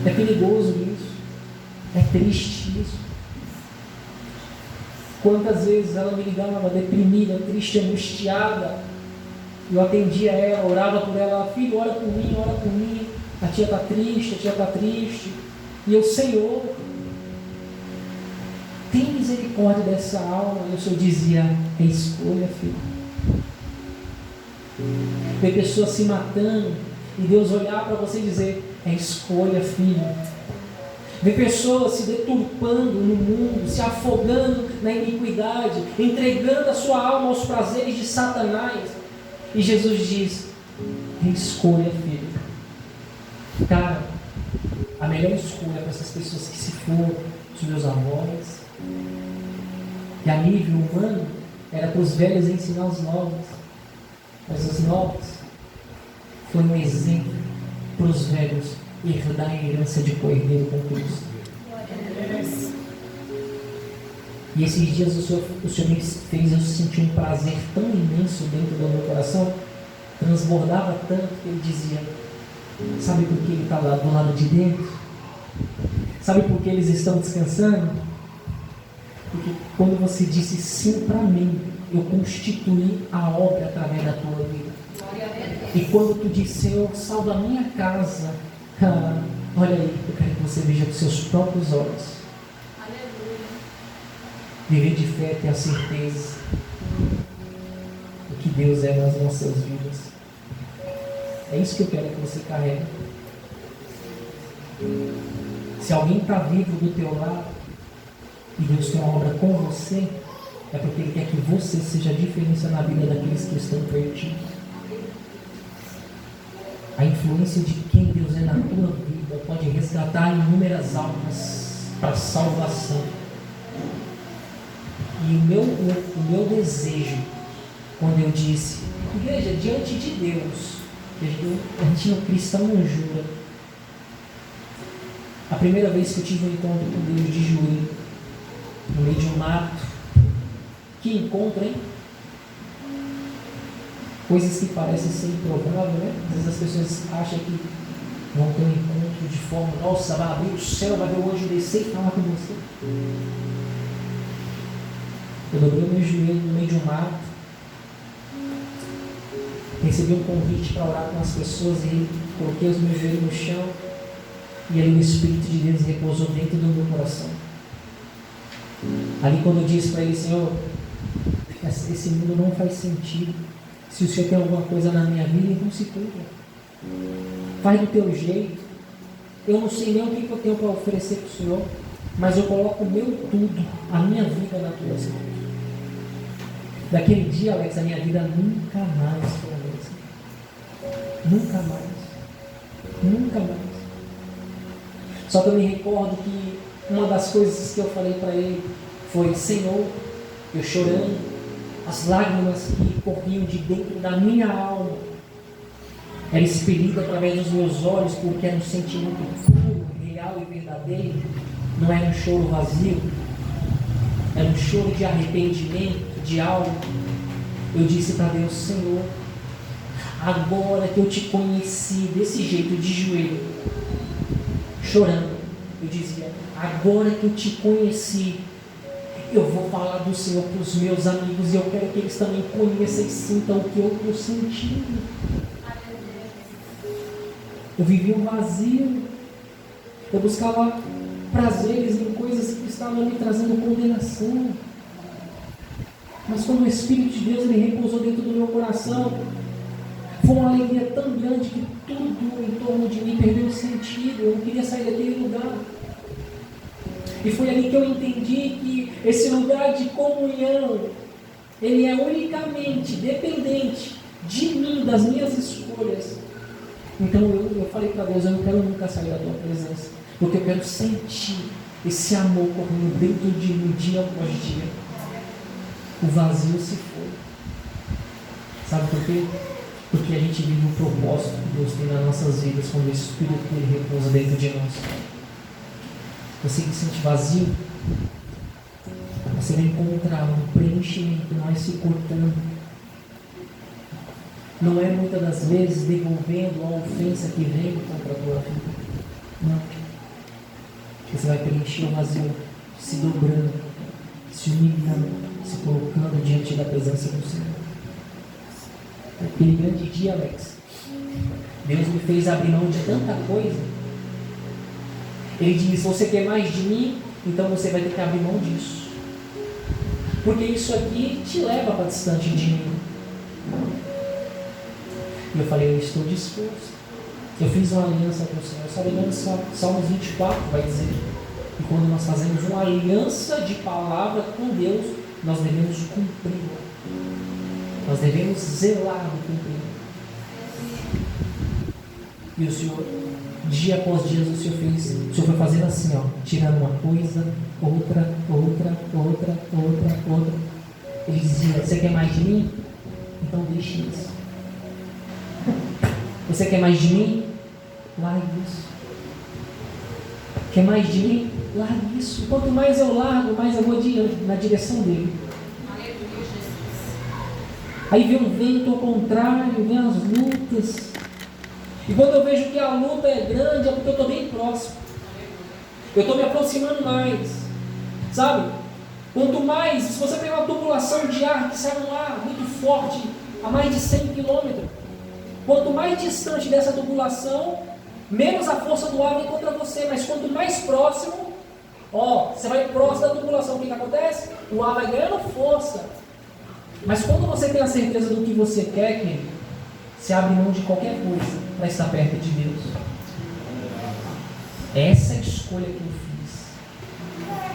É perigoso isso. É triste isso. Quantas vezes ela me ligava deprimida, triste, angustiada. Eu atendia ela, orava por ela. Filho, ora por mim, ora por mim. A tia está triste, a tia está triste. E eu, Senhor, tem misericórdia dessa alma. E o Senhor dizia, é escolha, filho. Ver pessoas se matando e Deus olhar para você e dizer, é escolha, filho. Ver pessoas se deturpando no mundo, se afogando na iniquidade, entregando a sua alma aos prazeres de Satanás. E Jesus diz, é escolha, filho. Cara, a melhor escolha para essas pessoas que se foram, os meus avós, que a nível humano era para os velhos ensinar os novos. Mas os novos foi um exemplo para os velhos herdar a herança de cordeiro com Cristo. E esses dias o Senhor me fez eu sentir um prazer tão imenso dentro do meu coração, transbordava tanto que ele dizia, sabe por que ele está lá do lado de dentro? Sabe por que eles estão descansando? Porque quando você disse sim para mim, eu constituí a obra através da tua vida. E quando tu disse, Senhor, salva a minha casa, olha aí, eu quero que você veja com seus próprios olhos. Aleluia. Viver de fé, ter a certeza do que Deus é nas nossas vidas. É isso que eu quero que você carregue. Se alguém está vivo do teu lado e Deus tem uma obra com você, é porque Ele quer que você seja a diferença na vida daqueles que estão perdidos. A influência de quem Deus é na tua vida pode resgatar inúmeras almas para a salvação. E o meu desejo, quando eu disse, igreja, diante de Deus, a gente no cristão não jura. A primeira vez que eu tive um encontro com Deus de joelho, no meio de um mato, que encontro, hein? Coisas que parecem ser improváveis, né? Às vezes as pessoas acham que vão ter um encontro de forma, nossa, vai abrir o céu, vai ver o anjo descer e falar com você. Eu dobrei o meu joelho no meio de um mato, recebi um convite para orar com as pessoas e coloquei os meus joelhos no chão e ali o Espírito de Deus repousou dentro do meu coração. Ali quando eu disse para ele, Senhor, esse mundo não faz sentido. Se o Senhor tem alguma coisa na minha vida, então se cuida. Faz do teu jeito. Eu não sei nem o que eu tenho para oferecer para o Senhor, mas eu coloco o meu tudo, a minha vida na tua mão. Daquele dia, Alex, a minha vida nunca mais foi a mesma. Nunca mais. Nunca mais. Só que eu me recordo que uma das coisas que eu falei para ele foi, Senhor, eu chorando, as lágrimas que corriam de dentro da minha alma era expelida através dos meus olhos, porque era um sentimento puro, real e verdadeiro. Não era um choro vazio, era um choro de arrependimento, de algo. Eu disse para Deus, Senhor, agora que eu te conheci desse jeito, de joelho, chorando, eu dizia, agora que eu te conheci, eu vou falar do Senhor para os meus amigos e eu quero que eles também conheçam e sintam o que eu estou sentindo. Eu vivia um vazio, eu buscava prazeres em coisas que estavam me trazendo condenação. Mas quando o Espírito de Deus ele repousou dentro do meu coração, foi uma alegria tão grande que tudo em torno de mim perdeu o sentido. Eu não queria sair daquele lugar. E foi ali que eu entendi que esse lugar de comunhão, ele é unicamente dependente de mim, das minhas escolhas. Então eu falei para Deus, eu não quero nunca sair da tua presença, porque eu quero sentir esse amor correndo dentro de mim dia após dia. O vazio se foi. Sabe por quê? Porque a gente vive o propósito que Deus tem nas nossas vidas quando o Espírito dele repousa dentro de nós. Você que se sente vazio, você vai encontrar um preenchimento que não vai se cortando. Não é muitas das vezes devolvendo a ofensa que vem contra a tua vida. Não. Você vai preencher o vazio se dobrando, se humilhando, se colocando diante da presença do Senhor. Aquele grande dia, Alex, Deus me fez abrir mão de tanta coisa. Ele diz: você quer mais de mim? Então você vai ter que abrir mão disso. Porque isso aqui te leva para distante de mim. E eu falei: eu estou disposto. Eu fiz uma aliança com o Senhor. Só lembrando, Salmos 24 vai dizer que quando nós fazemos uma aliança de palavra com Deus, nós devemos cumpri-la. Nós devemos zelar no cumprimento. E o Senhor, dia após dia, o Senhor foi fazendo assim, ó, tirando uma coisa, outra. Ele dizia: você quer mais de mim? Então deixe isso. Você quer mais de mim? Largue isso. Quer mais de mim? Largue isso. Quanto mais eu largo, mais eu vou na direção dele. Aí vem um vento ao contrário, vem as lutas. E quando eu vejo que a luta é grande, é porque eu estou bem próximo. Eu estou me aproximando mais. Sabe? Quanto mais, se você pegar uma tubulação de ar que sai um ar muito forte, a mais de 100 km, quanto mais distante dessa tubulação, menos a força do ar vem contra você. Mas quanto mais próximo, você vai próximo da tubulação, o que acontece? O ar vai ganhando força. Mas quando você tem a certeza do que você quer, querido, você abre mão de qualquer coisa para estar perto de Deus. Essa é a escolha que eu fiz.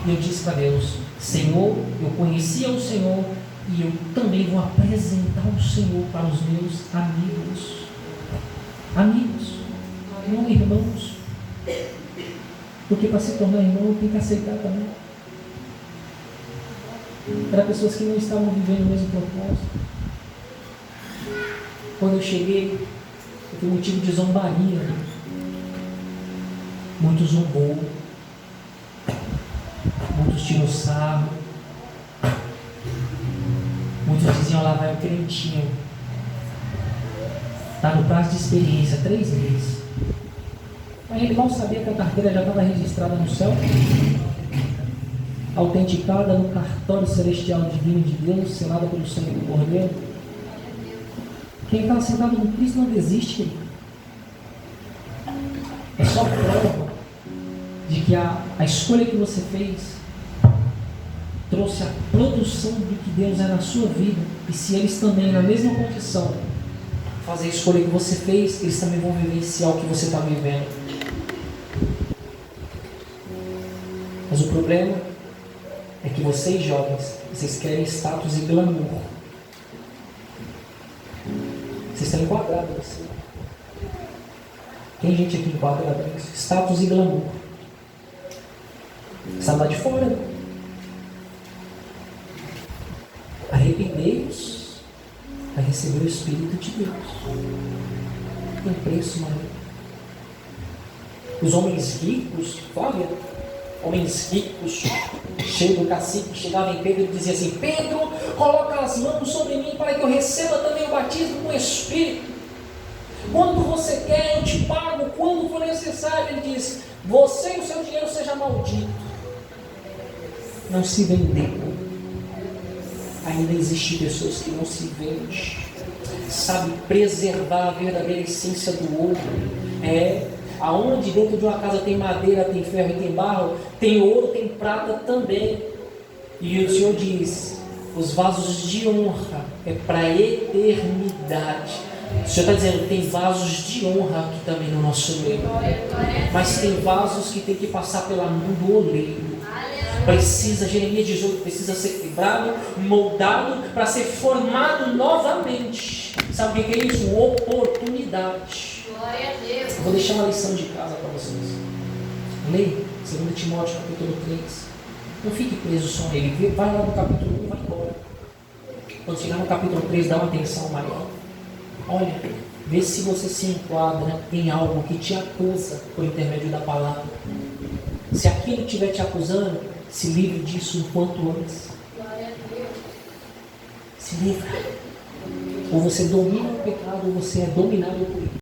E eu disse para Deus: Senhor, eu conhecia o Senhor e eu também vou apresentar o Senhor para os meus amigos. Amigos, não irmãos. Porque para se tornar irmão tem que aceitar também. Eram pessoas que não estavam vivendo o mesmo propósito. Quando eu cheguei, eu fui motivo de zombaria. Muitos zombou, muitos tiram sarro, muitos diziam: lá vai o crentinho. Está no prazo de experiência, 3 meses. Mas ele mal sabia que a carteira já estava registrada no céu, autenticada no cartório celestial divino de Deus, selada pelo sangue do Cordeiro. Quem está sentado no Cristo não desiste. É só prova de que a escolha que você fez trouxe a produção do que Deus é na sua vida. E se eles também, na mesma condição, fazer a escolha que você fez, eles também vão vivenciar o que você está vivendo. Mas o problema é que vocês jovens, vocês querem status e glamour. Vocês estão enquadrados assim. Tem gente aqui enquadrada nisso. Status e glamour. Está lá de fora. Arrependei-vos a receber o Espírito de Deus. Tem preço maior. Os homens ricos, olha, homens ricos, cheios do cacique, chegavam em Pedro e diziam assim: Pedro, coloca as mãos sobre mim para que eu receba também o batismo com o Espírito. Quando você quer, eu te pago, quando for necessário. Ele diz: você e o seu dinheiro seja maldito. Não se vendeu. Ainda existem pessoas que não se vendem. Sabe preservar a verdadeira essência do ouro. Aonde dentro de uma casa tem madeira, tem ferro e tem barro, tem ouro, tem prata também. E o Senhor diz: os vasos de honra é para a eternidade. O Senhor está dizendo: tem vasos de honra aqui também no nosso meio. Mas tem vasos que tem que passar pela mão do oleiro. Precisa, Jeremias 18, precisa ser quebrado, moldado, para ser formado novamente. Sabe o que é isso? Oportunidade. Glória a Deus. Vou deixar uma lição de casa para vocês. Leia 2 Timóteo capítulo 3. Não fique preso só nele. Vai lá no capítulo 1 e vai embora. Quando chegar no capítulo 3, dá uma atenção maior. Olha, vê se você se enquadra em algo que te acusa por intermédio da palavra. Se aquilo estiver te acusando, se livre disso o quanto antes. Glória a Deus. Se livra. Ou você domina o pecado, ou você é dominado por ele.